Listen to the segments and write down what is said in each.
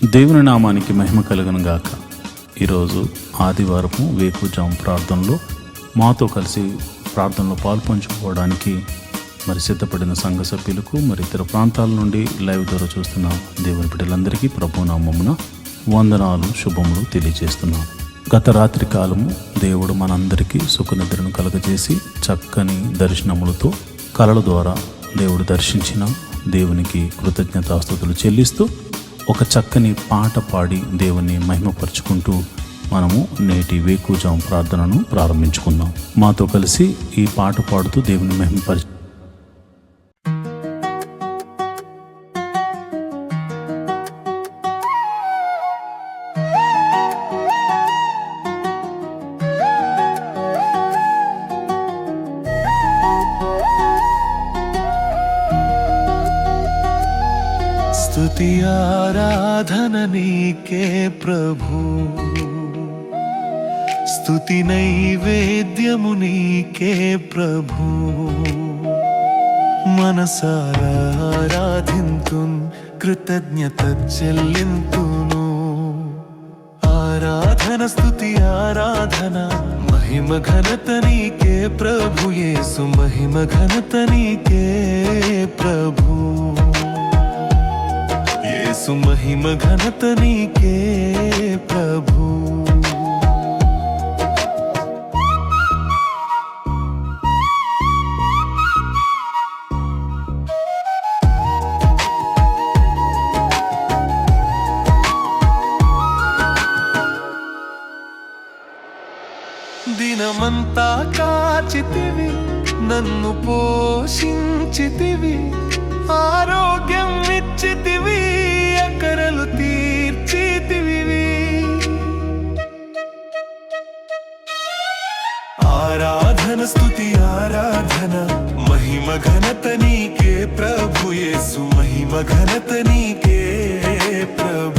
దేవుని నామానికి మహిమ కలుగును గాక. ఈరోజు ఆదివారము వేకువజాము ప్రార్థనలో మాతో కలిసి ప్రార్థనలో పాల్పంచుకోవడానికి సిద్ధపడిన సంఘ సభ్యులకు ఇతర ప్రాంతాల నుండి లైవ్ ద్వారా చూస్తున్న దేవుని బిడ్డలందరికీ ప్రభు నామమున వందనాలు, శుభములు తెలియజేస్తున్నాం. గత రాత్రి కాలము దేవుడు మనందరికీ సుఖనిద్రను కలుగజేసి చక్కని దర్శనములతో కలల ద్వారా దేవుడు దర్శించిన దేవునికి కృతజ్ఞతాస్తుతులు చెల్లిస్తూ ఒక చక్కని పాట పాడి దేవుని మహిమపరుచుకుంటూ మనము నేటి వేకువజాము ప్రార్థనను ప్రారంభించుకుందాం. మాతో కలిసి ఈ పాట పాడుతూ దేవుని మహిమపరిచి స్తుతి ఆరాధన నీకే ప్రభు, స్తుతి నైవేద్యము నీకే ప్రభు. మనసారా ఆరాధింతున్, కృతజ్ఞత చెల్లింతును. ఆరాధన స్తుతి ఆరాధన, మహిమ ఘనత నీకే ప్రభు యేసు, మహిమ ఘనత నీకే ప్రభు యేసు, మహిమ ఘనత నీకే ప్రభు. దినమంతా కాచితివి, నన్ను పోషించితివి, ఆరోగ్యం ఇచ్చితివి, అక్కరలు తీర్చితివి. ఆరాధన స్తుతి ఆరాధన, మహిమ ఘనత నీకే ప్రభు యేసు, మహిమ ఘనత నీకే ప్రభు.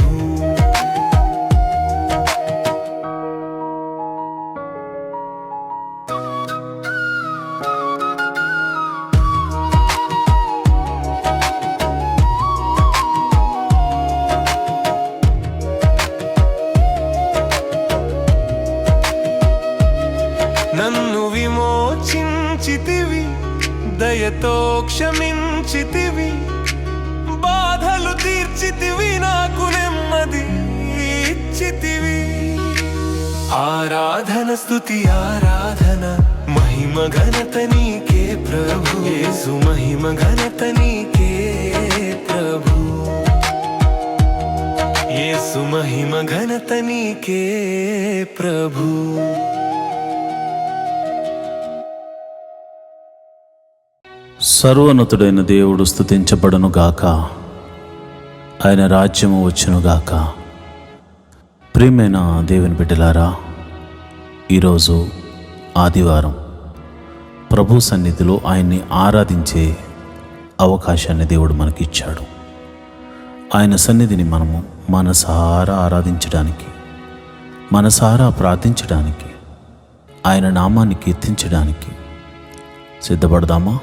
నన్ను విమోచించితివి, దయతో క్షమించితివి, బాధలు తీర్చితివి, నాకు నెమ్మది ఇచ్చితివి. ఆరాధన స్తుతి ఆరాధన, మహిమ ఘనత నీకే ప్రభు యేసు, మహిమ ఘనత నీకే ప్రభు యేసు, మహిమ ఘనత నీకే ప్రభు. సర్వోన్నతుడైన దేవుడు స్తుతించబడును గాక, ఆయన రాజ్యము వచ్చును గాక. ప్రియమైన దేవుని బిడ్డలారా, ఈరోజు ఆదివారం ప్రభు సన్నిధిలో ఆయన్ని ఆరాధించే అవకాశాన్ని దేవుడు మనకిచ్చాడు. ఆయన సన్నిధిని మనము మనసారా ఆరాధించడానికి, మనసారా ప్రార్థించడానికి, ఆయన నామాన్ని కీర్తించడానికి సిద్ధపడదామా?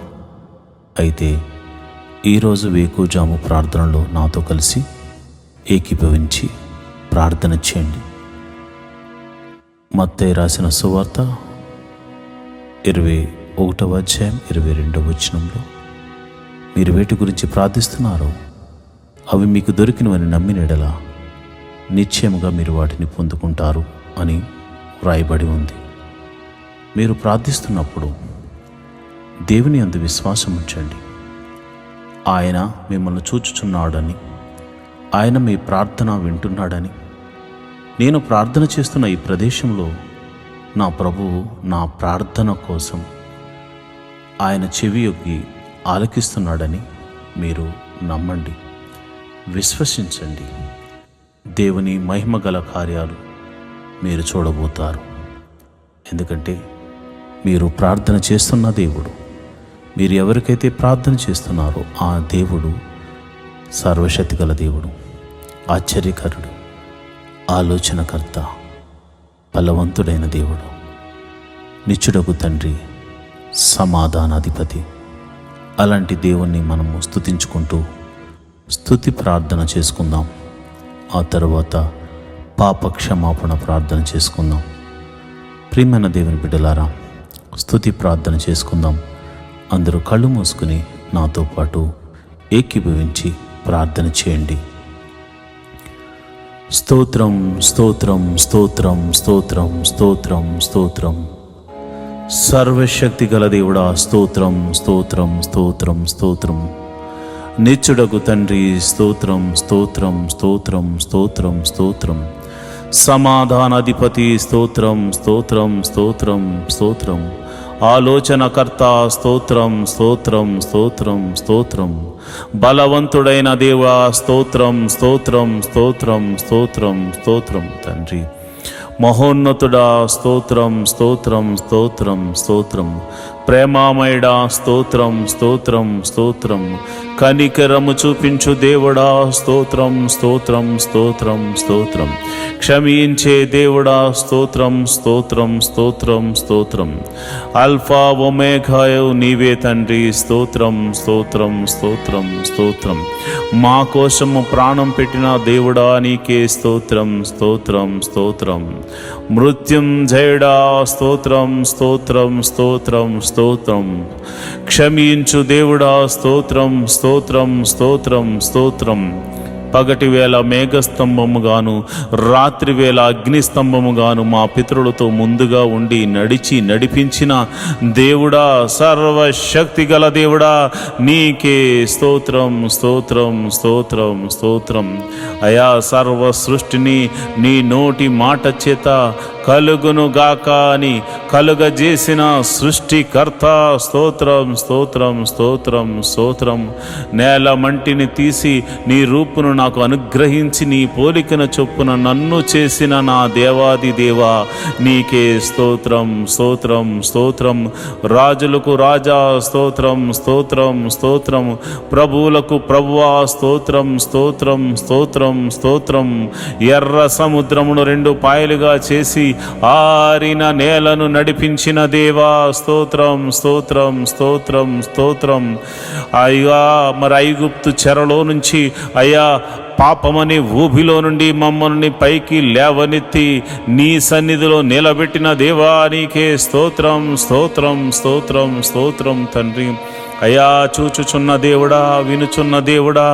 అయితే ఈరోజు వేకువజాము ప్రార్థనలో నాతో కలిసి ఏకీభవించి ప్రార్థన చేయండి. మత్తయి రాసిన సువార్త 21వ అధ్యాయం 22వ వచనంలో, మీరు వేటి గురించి ప్రార్థిస్తున్నారో అవి మీకు దొరికినవని నమ్మిన యెడల నిశ్చయముగా మీరు వాటిని పొందుకుంటారు అని వ్రాయబడి ఉంది. మీరు ప్రార్థిస్తున్నప్పుడు దేవుని యందు విశ్వాసం ఉంచండి. ఆయన మిమ్మల్ని చూచుచున్నాడని, ఆయన మీ ప్రార్థన వింటున్నాడని, నేను ప్రార్థన చేస్తున్న ఈ ప్రదేశంలో నా ప్రభువు నా ప్రార్థన కోసం ఆయన చెవియొగ్గి ఆలకిస్తున్నాడని మీరు నమ్మండి, విశ్వసించండి. దేవుని మహిమగల కార్యాలు మీరు చూడబోతారు. ఎందుకంటే మీరు ప్రార్థన చేస్తున్న దేవుడు, మీరు ఎవరికైతే ప్రార్థన చేస్తున్నారో ఆ దేవుడు సర్వశక్తిగల దేవుడు, ఆశ్చర్యకరుడు, ఆలోచనకర్త, బలవంతుడైన దేవుడు, నిత్యుడగు తండ్రి, సమాధానాధిపతి. అలాంటి దేవుణ్ణి మనము స్తుతించుకుంటూ స్తుతి ప్రార్థన చేసుకుందాం. ఆ తర్వాత పాప క్షమాపణ ప్రార్థన చేసుకుందాం. ప్రియమైన దేవుని బిడ్డలారా, స్తుతి ప్రార్థన చేసుకుందాం. అందరూ కళ్ళు మూసుకుని నాతో పాటు ఏకీభవించి ప్రార్థన చేయండి. స్తోత్రం స్తోత్రం స్తోత్రం స్తోత్రం స్తోత్రం స్తోత్రం. సర్వశక్తి గల దేవుడా, స్తోత్రం స్తోత్రం స్తోత్రం స్తోత్రం. నిత్యుడగు తండ్రి, స్తోత్రం స్తోత్రం స్తోత్రం స్తోత్రం స్తోత్రం. సమాధానాధిపతి, స్తోత్రం స్తోత్రం స్తోత్రం స్తోత్రం. ఆలోచనకర్త, స్తోత్రం స్తోత్రం స్తోత్రం స్తోత్రం. బలవంతుడైన దేవా, స్తోత్రం స్తోత్రం స్తోత్రం స్తోత్రం స్తోత్రం తండ్రి. మహోన్నతుడా, స్తోత్రం స్తోత్రం స్తోత్రం స్తోత్రం. ప్రేమామయుడా, స్తోత్రం స్తోత్రం స్తోత్రం. కనికరము చూపించు దేవుడా, స్తోత్రం స్తోత్రం స్తోత్రం స్తోత్రం. క్షమించే దేవుడా, స్తోత్రం స్తోత్రం స్తోత్రం స్తోత్రం. అల్ఫా ఒమేగాయు నీవే తండ్రి, స్తోత్రం స్తోత్రం స్తోత్రం స్తోత్రం. మా కోసము ప్రాణం పెట్టిన దేవుడా, నీకే స్తోత్రం స్తోత్రం స్తోత్రం. మృత్యుంజయుడా, స్తోత్రం స్తోత్రం స్తోత్రం స్తోత్రం. క్షమించు దేవుడా, స్తోత్రం స్తోత్రం స్తోత్రం స్తోత్రం. పగటి వేళ మేఘస్తంభముగాను, రాత్రి వేళ అగ్నిస్తంభముగాను మా పితరులతో ముందుగా ఉండి నడిపించిన దేవుడా, సర్వశక్తి గల దేవుడా, నీకే స్తోత్రం స్తోత్రం స్తోత్రం స్తోత్రం. అయా, సర్వ సృష్టిని నీ నోటి మాట చేత కలుగును గాక అని కలుగజేసిన సృష్టికర్త, స్తోత్రం స్తోత్రం స్తోత్రం స్తోత్రం. నేల మంటిని తీసి నీ రూపును నాకు అనుగ్రహించి నీ పోలికన చొప్పున నన్ను చేసిన నా దేవాది దేవా, నీకే స్తోత్రం స్తోత్రం స్తోత్రం. రాజులకు రాజా, స్తోత్రం స్తోత్రం స్తోత్రం. ప్రభువులకు ప్రభువా, స్తోత్రం స్తోత్రం స్తోత్రం స్తోత్రం. ఎర్ర సముద్రమును 2 పాయలుగా చేసి ఆరిన నేలను నడిపించిన దేవా, స్తోత్రం స్తోత్రం స్తోత్రం స్తోత్రం. అయ్యా, మరి ఐగుప్తు చెరలో నుంచి అయ్యా పాపమని ఊబిలో నుండి మమ్మల్ని పైకి లేవనెత్తి నీ సన్నిధిలో నిలబెట్టిన దేవా, నీకే స్తోత్రం స్తోత్రం స్తోత్రం స్తోత్రం తండ్రి. అయా, చూచుచున్న దేవుడా, వినుచున్న దేవుడా,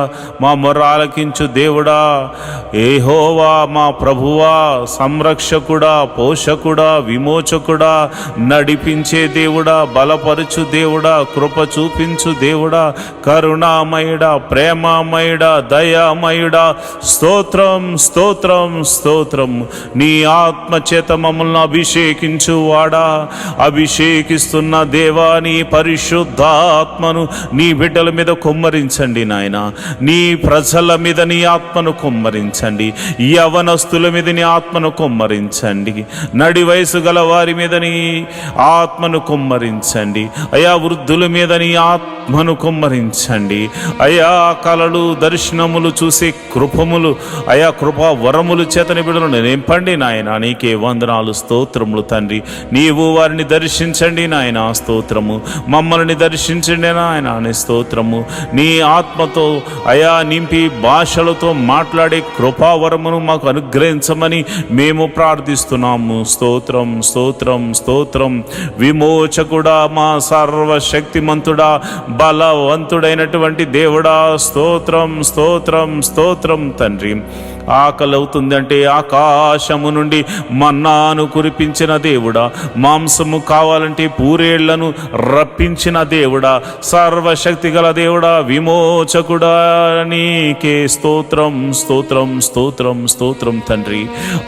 మా మొర్ర ఆలకించు దేవుడా, యెహోవా మా ప్రభువా, సంరక్షకుడా, పోషకుడా, విమోచకుడా, నడిపించే దేవుడా, బలపరచు దేవుడా, కృప చూపించు దేవుడా, కరుణామయుడా, ప్రేమామయుడా, దయామయుడా, స్తోత్రం స్తోత్రం స్తోత్రం. నీ ఆత్మ చేత మమ్మల్ని అభిషేకించు వాడా, అభిషేకిస్తున్న దేవా, నీ పరిశుద్ధాత్మను నీ బిడ్డల మీద కుమ్మరించండి నాయన. నీ ప్రజల మీద నీ ఆత్మను కుమ్మరించండి. యవనస్తుల మీద నీ ఆత్మను కుమ్మరించండి. నడి వయసు గల వారి మీద నీ ఆత్మను కుమ్మరించండి. అయా, వృద్ధుల మీద నీ ఆత్మను కుమ్మరించండి. అయా, కలలు దర్శనములు చూసే కృపములు, అయా కృపా వరములు చేతని బిడ్డలను నింపండి నాయన. నీకే వందనాలు, స్తోత్రములు తండ్రి. నీవు వారిని దర్శించండి నాయన, స్తోత్రము. మమ్మల్ని దర్శించండి నాయన, నీ స్తోత్రము. నీ ఆత్మతో అయా నింపి భాషలతో మాట్లాడే కృపావరమును మాకు అనుగ్రహించమని మేము ప్రార్థిస్తున్నాము. స్తోత్రం స్తోత్రం స్తోత్రం. విమోచకుడా, మా సర్వశక్తిమంతుడా, బలవంతుడైనటువంటి దేవుడా, స్తోత్రం స్తోత్రం స్తోత్రం తండ్రి. ఆకలి అవుతుందంటే ఆకాశము నుండి మన్నాను కురిపించిన దేవుడా, మాంసము కావాలంటే పూరేళ్లను రప్పించిన దేవుడా, సర్వశక్తి గల దేవుడా, విమోచకుడా, నీకే స్తోత్రం స్తోత్రం స్తోత్రం స్తోత్రం తండ్రి.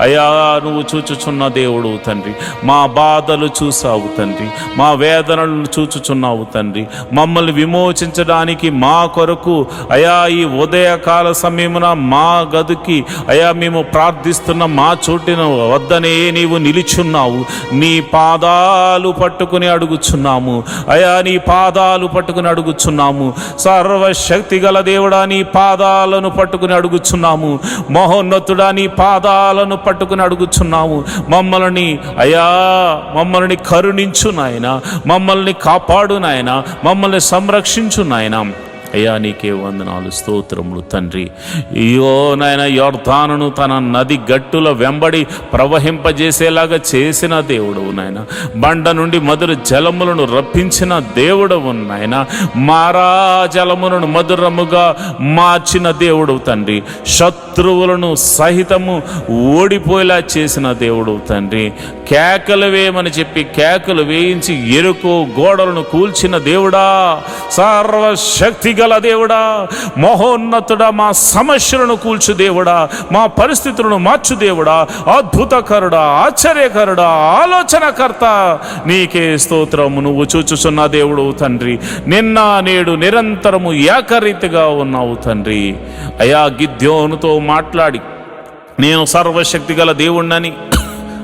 అయా, నువ్వు చూచుచున్న దేవుడు తండ్రి. మా బాధలు చూసావు తండ్రి, మా వేదనలను చూచుచున్నావు తండ్రి. మమ్మల్ని విమోచించడానికి మా కొరకు అయా ఈ ఉదయకాల సమయమున మా గదికి అయా మేము ప్రార్థిస్తున్న మా చోటిన వద్దనే నీవు నిలుచున్నావు. నీ పాదాలు పట్టుకుని అడుగుచున్నాము అయా, నీ పాదాలు పట్టుకుని అడుగుచున్నాము. సర్వశక్తి గల దేవుడా, నీ పాదాలను పట్టుకుని అడుగుచున్నాము. మహోన్నతుడా, నీ పాదాలను పట్టుకుని అడుగుచున్నాము. మమ్మల్ని అయా, మమ్మల్ని కరుణించు నాయన, మమ్మల్ని కాపాడు నాయన, మమ్మల్ని సంరక్షించు నాయన. అయ్యా నీకే వందనాలు, స్తోత్రములు తండ్రి. అయ్యో నాయన, యొర్దానును తన నది గట్టుల వెంబడి ప్రవహింపజేసేలాగా చేసిన దేవుడవు నాయన. బండ నుండి మధుర జలములను రప్పించిన దేవుడవు నాయన. మారా జలములను మధురముగా మార్చిన దేవుడవు తండ్రి. శత్రువులను సహితము ఓడిపోయేలా చేసిన దేవుడవు తండ్రి. కేకలు వేయమని చెప్పి కేకలు వేయించి ఎరుకో గోడలను కూల్చిన దేవుడా, సర్వశక్తి గల దేవుడా, మహోన్నతుడా, మా సమస్యలను కూల్చు దేవుడా, మా పరిస్థితులను మార్చు దేవుడా, అద్భుతకరుడా, ఆశ్చర్యకరుడా, ఆలోచనకర్త, నీకే స్తోత్రము. నువ్వు చూచుచున్న దేవుడు తండ్రి. నిన్న నేడు నిరంతరము ఏకరీతిగా ఉన్నావు తండ్రి. అయా గిద్యోనుతో మాట్లాడి నేను సర్వశక్తి గల దేవుణ్ణని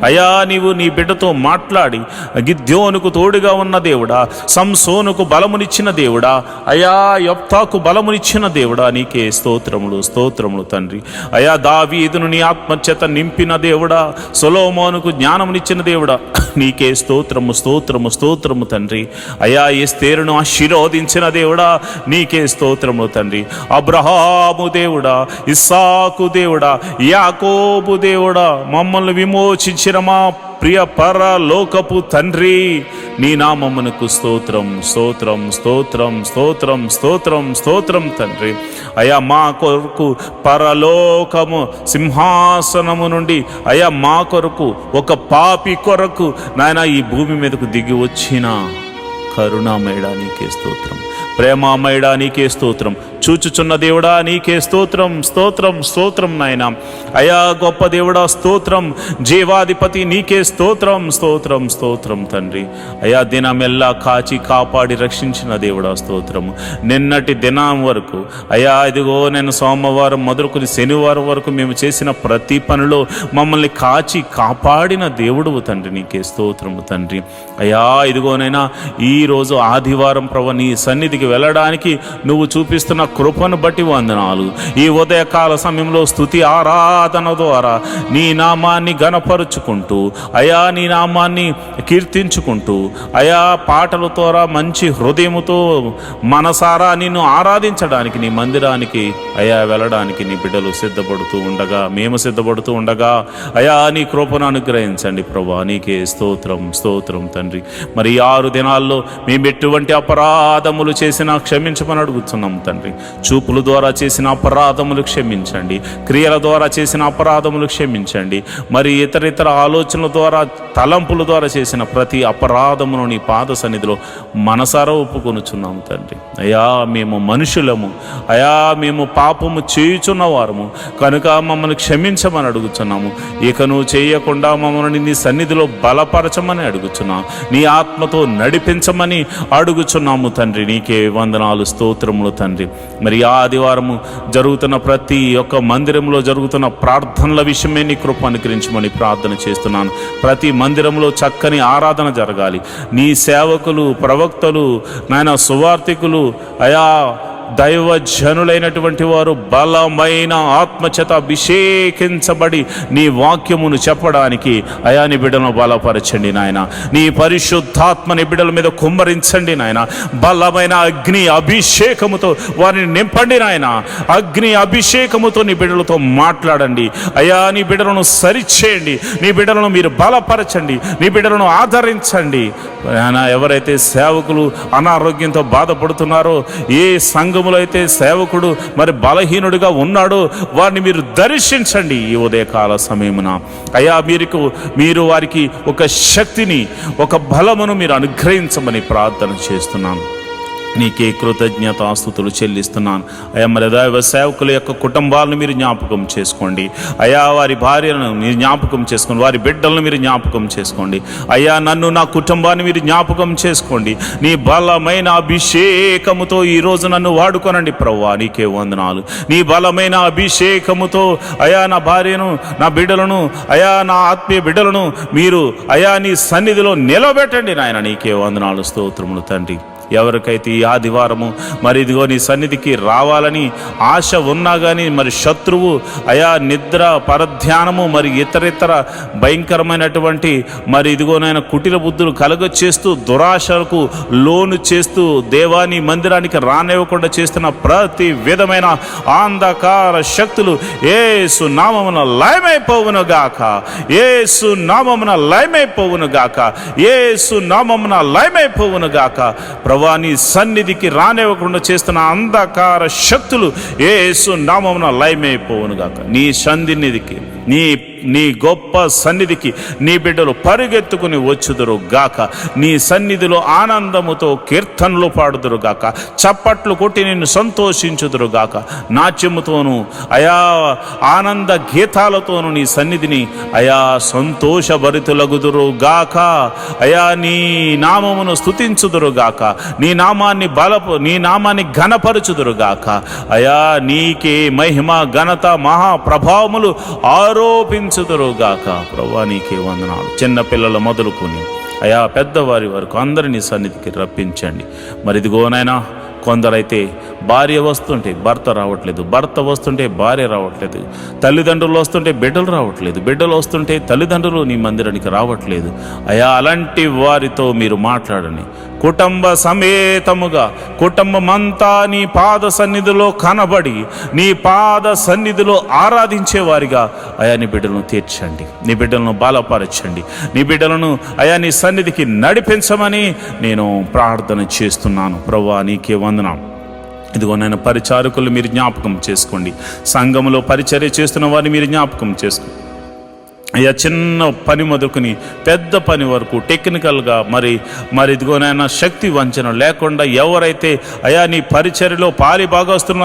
అయా నీవు నీ బిడ్డతో మాట్లాడి గిద్యోనుకు తోడుగా ఉన్న దేవుడా, సంసోనుకు బలమునిచ్చిన దేవుడా, అయా యొప్తాకు బలమునిచ్చిన దేవుడా, నీకే స్తోత్రములు, స్తోత్రములు తండ్రి. అయా దావీదును నీ ఆత్మచేత నింపిన దేవుడా, సొలొమోనుకు జ్ఞానమునిచ్చిన దేవుడా, నీకే స్తోత్రము, స్తోత్రము, స్తోత్రము తండ్రి. అయా ఎస్తేరును ఆశీర్వదించిన దేవుడా, నీకే స్తోత్రము తండ్రి. అబ్రహాము దేవుడా, ఇస్సాకు దేవుడా, యాకోబు దేవుడా, మమ్మల్ని విమోచించిన మా ప్రియ పరలోకపు తండ్రి, నీ నామమునకు స్తోత్రం, స్తోత్రం, స్తోత్రం, స్తోత్రం, స్తోత్రం, స్తోత్రం తండ్రి. అయా మా కొరకు పరలోకము సింహాసనము నుండి అయా మా కొరకు ఒక పాపి కొరకు నాయన ఈ భూమి మీదకు దిగి వచ్చిన కరుణామయుడా నీకే స్తోత్రం, ప్రేమామయుడా నీకే స్తోత్రం, చూచుచున్న దేవుడా నీకే స్తోత్రం, స్తోత్రం, స్తోత్రం నాయన. అయా గొప్ప దేవుడా స్తోత్రం, జీవాధిపతి నీకే స్తోత్రం, స్తోత్రం, స్తోత్రం తండ్రి. అయా దినమెల్లా కాచి కాపాడి రక్షించిన దేవుడా స్తోత్రము. నిన్నటి దినం వరకు అయా ఇదిగో నేను సోమవారం మొదలుకొని శనివారం వరకు మేము చేసిన ప్రతి పనిలో మమ్మల్ని కాచి కాపాడిన దేవుడు తండ్రి, నీకే స్తోత్రము తండ్రి. అయా ఇదిగోనైనా ఈరోజు ఆదివారం ప్రభు నీ సన్నిధికి వెళ్ళడానికి నువ్వు చూపిస్తున్న కృపను బట్టి వందనాలు. ఈ ఉదయకాల సమయంలో స్తుతి ఆరాధన ద్వారా నీ నామాన్ని గణపరుచుకుంటూ అయా నీ నామాన్ని కీర్తించుకుంటూ అయా పాటల ద్వారా మంచి హృదయముతో మనసారా నిన్ను ఆరాధించడానికి నీ మందిరానికి అయా వెళ్ళడానికి నీ బిడ్డలు సిద్ధపడుతూ ఉండగా, మేము సిద్ధపడుతూ ఉండగా అయా నీ కృపను అనుగ్రహించండి ప్రభా, నీకే స్తోత్రం, స్తోత్రం తండ్రి. మరి 6 దినాల్లో మేము ఎటువంటి అపరాధములు చేసినా క్షమించమని అడుగుతున్నాం తండ్రి. చూపుల ద్వారా చేసిన అపరాధములు క్షమించండి, క్రియల ద్వారా చేసిన అపరాధములు క్షమించండి, మరి ఇతర ఆలోచనల ద్వారా తలంపుల ద్వారా చేసిన ప్రతి అపరాధమును నీ పాద సన్నిధిలో మనసారా ఒప్పుకొనుచున్నాము తండ్రి. అయా మేము మనుషులము, అయా మేము పాపము చేయుచున్న వారము కనుక మమ్మల్ని క్షమించమని అడుగుచున్నాము. ఇక నువ్వు చేయకుండా మమ్మల్ని నీ సన్నిధిలో బలపరచమని అడుగుచున్నాము, నీ ఆత్మతో నడిపించమని అడుగుచున్నాము తండ్రి. నీకే వందనాలు, స్తోత్రములు తండ్రి. మరి ఆదివారము జరుగుతున్న ప్రతి ఒక్క మందిరంలో జరుగుతున్న ప్రార్థనల విషయమే నీ కృప అనుగ్రహించమని ప్రార్థన చేస్తున్నాను. ప్రతి మందిరంలో చక్కని ఆరాధన జరగాలి. నీ సేవకులు, ప్రవక్తలు, నాయన సువార్థికులు, అయా దైవజనులైనటువంటి వారు బలమైన ఆత్మచేత అభిషేకించబడి నీ వాక్యమును చెప్పడానికి అయా నీ బిడ్డలను బలపరచండి నాయన. నీ పరిశుద్ధాత్మని బిడ్డల మీద కుమ్మరించండి నాయన. బలమైన అగ్ని అభిషేకముతో వారిని నింపండి నాయన. అగ్ని అభిషేకముతో నీ బిడ్డలతో మాట్లాడండి అయా. నీ బిడ్డలను సరిచేయండి, నీ బిడ్డలను మీరు బలపరచండి, నీ బిడ్డలను ఆదరించండి నాయన. ఎవరైతే సేవకులు అనారోగ్యంతో బాధపడుతున్నారో, ఏ సంఘములో అయితే సేవకుడు మరి బలహీనుడిగా ఉన్నాడో వారిని మీరు దర్శించండి ఈ ఉదయకాల సమయమున అయ్యా. మీరు వారికి ఒక శక్తిని, ఒక బలమును మీరు అనుగ్రహించమని ప్రార్థన చేస్తున్నాను. నీకే కృతజ్ఞతాస్తుతులు చెల్లిస్తున్నాను అయ్యా. మరి దైవ సేవకుల యొక్క కుటుంబాలను మీరు జ్ఞాపకం చేసుకోండి అయ్యా. వారి భార్యలను మీరు జ్ఞాపకం చేసుకోండి, వారి బిడ్డలను మీరు జ్ఞాపకం చేసుకోండి అయ్యా. నన్ను, నా కుటుంబాన్ని మీరు జ్ఞాపకం చేసుకోండి. నీ బలమైన అభిషేకముతో ఈరోజు నన్ను వాడుకోనండి ప్రభువా, నీకే వందనాలు. నీ బలమైన అభిషేకముతో అయా నా భార్యను, నా బిడ్డలను అయా, నా ఆత్మీయ బిడ్డలను మీరు అయా నీ సన్నిధిలో నిలబెట్టండి నాయన. నీకే వందనాలు, స్తోత్రములు తండ్రి. ఎవరికైతే ఈ ఆదివారము మరి ఇదిగో నీ సన్నిధికి రావాలని ఆశ ఉన్నా కానీ మరి శత్రువు అయా నిద్ర పరధ్యానము మరి ఇతరితర భయంకరమైనటువంటి మరి ఇదిగోనైనా కుటిల బుద్ధులు కలగచేస్తూ దురాశలకు లోను చేస్తూ దేవాని మందిరానికి రానివ్వకుండా చేస్తున్న ప్రతి విధమైన అంధకార శక్తులు యేసు నామమున లయమైపోవును గాక, యేసు నామమున లయమైపోవును గాక, యేసు నామమున లయమైపోవును గాక. ప్రభువా నీ సన్నిధికి రానివ్వకుండా చేస్తున్న అంధకార శక్తులు యేసు నామమున లయమైపోవును గాక. నీ సన్నిధికి నీ గొప్ప సన్నిధికి నీ బిడ్డలు పరిగెత్తుకుని వచ్చుదురు గాక. నీ సన్నిధిలో ఆనందముతో కీర్తనలు పాడుదురు గాక, చప్పట్లు కొట్టి నిన్ను సంతోషించుదురు గాక. నాట్యముతోనూ అయా ఆనంద గీతాలతోనూ నీ సన్నిధిని అయా సంతోషభరితులగుదురు గాక. అయా నీ నామమును స్తుతించుదురు గాక, నీ నామాన్ని ఘనపరచుదురు గాక. అయా నీకే మహిమ ఘనత మహాప్రభావములు ఆరోపించుదురుగాక. ప్రభువా నీకే వందనాలు. చిన్న పిల్లలు మొదలుకొని అయా పెద్దవారి వరకు అందరినీ సన్నిధికి రప్పించండి. మరి ఇదిగోనైనా కొందరైతే భార్య వస్తుంటే భర్త రావట్లేదు, భర్త వస్తుంటే భార్య రావట్లేదు, తల్లిదండ్రులు వస్తుంటే బిడ్డలు రావట్లేదు, బిడ్డలు వస్తుంటే తల్లిదండ్రులు నీ మందిరానికి రావట్లేదు. అయా అలాంటి వారితో మీరు మాట్లాడండి. కుటుంబ సమేతముగా కుటుంబమంతా నీ పాద సన్నిధిలో కనబడి నీ పాద సన్నిధిలో ఆరాధించేవారిగా అయా నీ బిడ్డలను తీర్చండి, నీ బిడ్డలను బలపరచండి, నీ బిడ్డలను అయా నీ సన్నిధికి నడిపించమని నేను ప్రార్థన చేస్తున్నాను. ప్రభువా నీకే వందనం. ఇదిగో నేను పరిచారకులు మీరు జ్ఞాపకం చేసుకోండి, సంఘములో పరిచర్య చేస్తున్న వారిని మీరు జ్ఞాపకం చేసుకోండి. అయ్యా చిన్న పని మొదలుకొని పెద్ద పని వరకు టెక్నికల్గా మరి ఇదిగోనైనా శక్తి వంచన లేకుండా ఎవరైతే అయా నీ పరిచర్యలో పాలి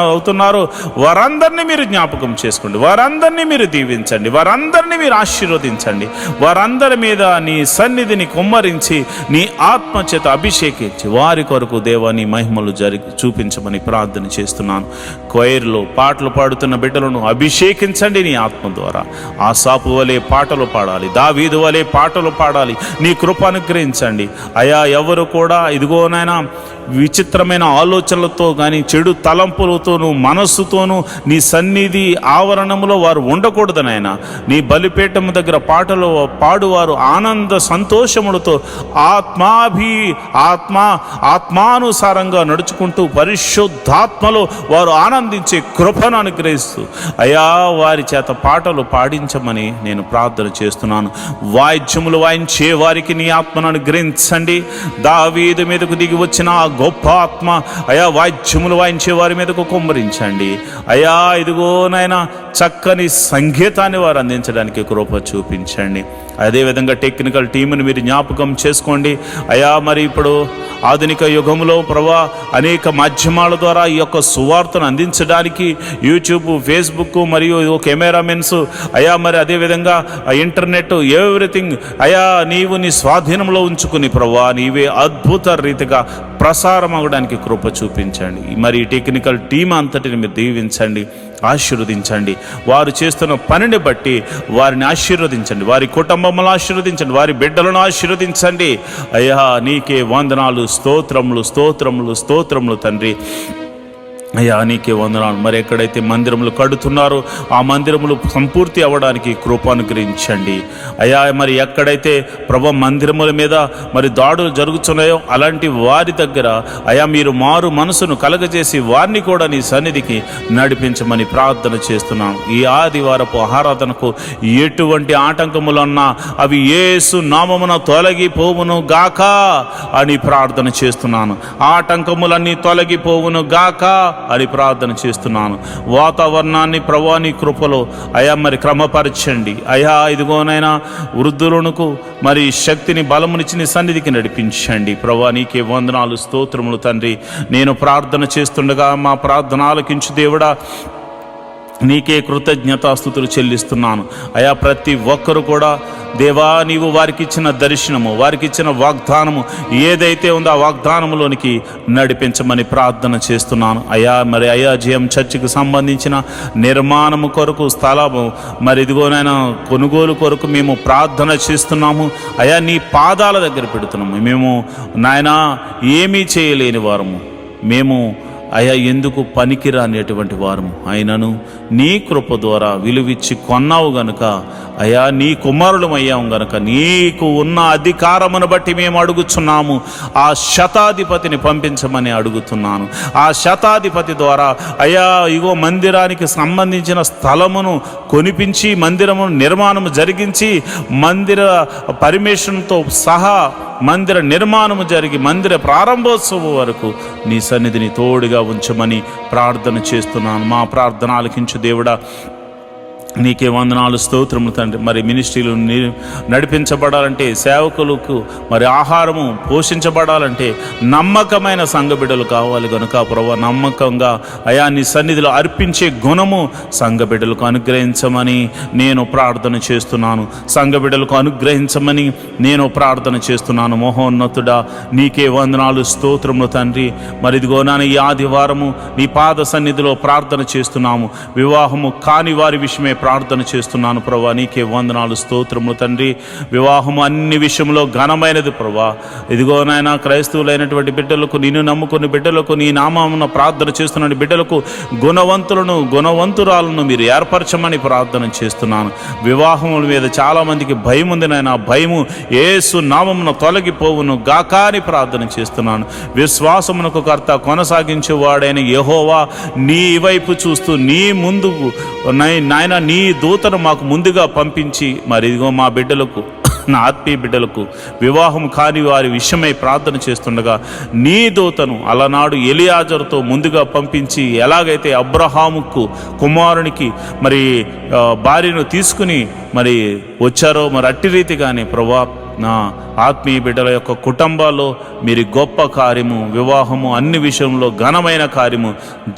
అవుతున్నారో వారందరినీ మీరు జ్ఞాపకం చేసుకోండి, వారందరినీ మీరు దీవించండి, వారందరినీ మీరు ఆశీర్వదించండి, వారందరి మీద నీ సన్నిధిని కుమ్మరించి నీ ఆత్మ చేత అభిషేకించి వారి కొరకు దేవా నీ మహిమలు చూపించమని ప్రార్థన చేస్తున్నాను. కొయిర్లో పాటలు పాడుతున్న బిడ్డలను అభిషేకించండి నీ ఆత్మ ద్వారా. ఆ సాపు వలె పాటలు పాడాలి, దావీదు వలె పాటలు పాడాలి. నీ కృప అనుగ్రహించండి అయా. ఎవరు కూడా ఇదిగోనైనా విచిత్రమైన ఆలోచనలతో కానీ చెడు తలంపులతోనూ మనస్సుతోనూ నీ సన్నిధి ఆవరణంలో వారు ఉండకూడదు నాయనా. నీ బలిపీఠం దగ్గర పాటలు పాడువారు ఆనంద సంతోషములతో ఆత్మానుసారంగా నడుచుకుంటూ పరిశుద్ధాత్మలో వారు ఆనందించే కృపను అనుగ్రహిస్తూ అయా వారి చేత పాటలు పాడించమని నేను ప్రార్థన చేస్తున్నాను. వాయిద్యములు వాయించే వారికి నీ ఆత్మను అనుగ్రహించండి. దావీదు మీదకు దిగి వచ్చిన ఆ గొప్ప ఆత్మ అయా వాయిద్యములు వాయించే వారి మీదకు కుమ్మరించండి అయా. ఇదిగోనైనా చక్కని సంగీతాన్ని వారు అందించడానికి కృప చూపించండి. అదేవిధంగా టెక్నికల్ టీంని మీరు జ్ఞాపకం చేసుకోండి అయా. మరి ఇప్పుడు ఆధునిక యుగంలో ప్రభా అనేక మాధ్యమాల ద్వారా ఈ యొక్క సువార్తను అందించడానికి యూట్యూబ్, ఫేస్బుక్ మరియు కెమెరామెన్స్ అయా, మరి అదేవిధంగా ఇంటర్నెట్ ఎవ్రీథింగ్ అయా నీవు నీ స్వాధీనంలో ఉంచుకుని ప్రభా నీవే అద్భుత రీతిగా ప్రసారం అవ్వడానికి కృప చూపించండి. మరి టెక్నికల్ టీం అంతటిని మీరు దీవించండి, ఆశీర్వదించండి. వారు చేస్తున్న పనిని బట్టి వారిని ఆశీర్వదించండి, వారి కుటుంబములను ఆశీర్వదించండి, వారి బిడ్డలను ఆశీర్వదించండి అయ్యా. నీకే వందనాలు, స్తోత్రములు స్తోత్రములు స్తోత్రములు తండ్రి అయ్యా. నీకే వందనాలు. మరి ఎక్కడైతే మందిరములు కడుతున్నారో ఆ మందిరములు సంపూర్తి అవ్వడానికి కృప అనుగ్రహించండి అయ్యా. మరి ఎక్కడైతే ప్రభు మందిరముల మీద మరి దాడులు జరుగుతున్నాయో అలాంటి వారి దగ్గర అయ్యా మీరు మారు మనసును కలగజేసి వారిని కూడా నీ సన్నిధికి నడిపించమని ప్రార్థన చేస్తున్నాను. ఈ ఆదివారపు ఆరాధనకు ఎటువంటి ఆటంకములున్నా అవి యేసు నామమున తొలగిపోవును గాక అని ప్రార్థన చేస్తున్నాను. ఆటంకములన్నీ తొలగిపోవును గాక అని ప్రార్థన చేస్తున్నాను. వాతావరణాన్ని ప్రభువా నీ కృపలో అయా మరి క్రమపరచండి అయా. ఇదిగోనైనా వృద్ధులకు మరి శక్తిని బలమునిచ్చి నీ సన్నిధికి నడిపించండి ప్రభువా. నీకే వందనాలు, స్తోత్రములు తండ్రి. నేను ప్రార్థన చేస్తుండగా మా ప్రార్థన ఆలకించు దేవుడా నీకే కృతజ్ఞతాస్తుతులు చెల్లిస్తున్నాను అయా. ప్రతి ఒక్కరు కూడా దేవా, నీవు వారికి ఇచ్చిన దర్శనము, వారికి ఇచ్చిన వాగ్దానము ఏదైతే ఉందో ఆ వాగ్దానములోనికి నడిపించమని ప్రార్థన చేస్తున్నాను అయా. మరి అయాజీఎం చర్చికి సంబంధించిన నిర్మాణము కొరకు స్థలము మరి ఇదిగోనైనా కొనుగోలు కొరకు మేము ప్రార్థన చేస్తున్నాము అయా. నీ పాదాల దగ్గర పెడుతున్నాము. మేము నాయనా ఏమీ చేయలేని వారము, మేము అయా ఎందుకు పనికిరానిటువంటి వారము, అయినను నీ కృప ద్వారా విలువిచ్చి కొన్నావు గనుక అయా, నీ కుమారులం అయ్యాము గనుక నీకు ఉన్న అధికారమును బట్టి మేము అడుగుచున్నాము. ఆ శతాధిపతిని పంపించమని అడుగుతున్నాను. ఆ శతాధిపతి ద్వారా అయా ఇగో మందిరానికి సంబంధించిన స్థలమును కొనిపించి మందిరమును నిర్మాణము జరిగించి మందిర పర్మిషన్తో సహా మందిర నిర్మాణము జరిగి మందిర ప్రారంభోత్సవం వరకు నీ సన్నిధిని తోడుగా ఉంచమని ప్రార్థన చేస్తున్నాను. మా ప్రార్థన ఆలకించు దేవుడా, నీకే వందనాలు, స్తోత్రములు తండ్రి. మరి మినిస్ట్రీలు నడిపించబడాలంటే, సేవకులకు మరి ఆహారము పోషించబడాలంటే నమ్మకమైన సంఘ బిడ్డలు కావాలి కనుక ప్రభువా, నమ్మకంగా అయా నీ సన్నిధిలో అర్పించే గుణము సంఘ బిడ్డలకు అనుగ్రహించమని నేను ప్రార్థన చేస్తున్నాను. సంఘ బిడ్డలకు అనుగ్రహించమని నేను ప్రార్థన చేస్తున్నాను. మహోన్నతుడా, నీకే వందనాలు, స్తోత్రములు తండ్రి. మరి ఇదిగో నాన్న, ఈ ఆదివారము నీ పాద సన్నిధిలో ప్రార్థన చేస్తున్నాము. వివాహము కాని వారి విషయమే ప్రార్థన చేస్తున్నాను ప్రభా. నీకే వందనాలు, స్తోత్రములు తండ్రి. వివాహము అన్ని విషయంలో ఘనమైనది ప్రభా. ఇదిగో నాయన, క్రైస్తవులైనటువంటి బిడ్డలకు, నిన్ను నమ్ముకున్న బిడ్డలకు, నీ నామమున ప్రార్థన చేస్తున్న బిడ్డలకు గుణవంతురాలను మీరు ఏర్పరచమని ప్రార్థన చేస్తున్నాను. వివాహముల మీద చాలామందికి భయం ఉంది నాయన. భయము యేసు నామమున తొలగిపోవును గాక అని ప్రార్థన చేస్తున్నాను. విశ్వాసమునకు కర్త కొనసాగించేవాడైన యెహోవా నీ వైపు చూస్తూ నీ ముందుకు నాయన నీ దూతను మాకు ముందుగా పంపించి మరి ఇదిగో మా బిడ్డలకు, నా ఆత్మీయ బిడ్డలకు వివాహం కాని వారి విషయమై ప్రార్థన చేస్తుండగా నీ దూతను అలనాడు ఎలియాజరుతో ముందుగా పంపించి ఎలాగైతే అబ్రహాముకు కుమారునికి మరి భార్యను తీసుకుని మరి వచ్చారో మరి అట్టి రీతిగానే ప్రభా నా ఆత్మీయ బిడ్డల యొక్క కుటుంబాల్లో మీరు గొప్ప కార్యము, వివాహము అన్ని విషయంలో ఘనమైన కార్యము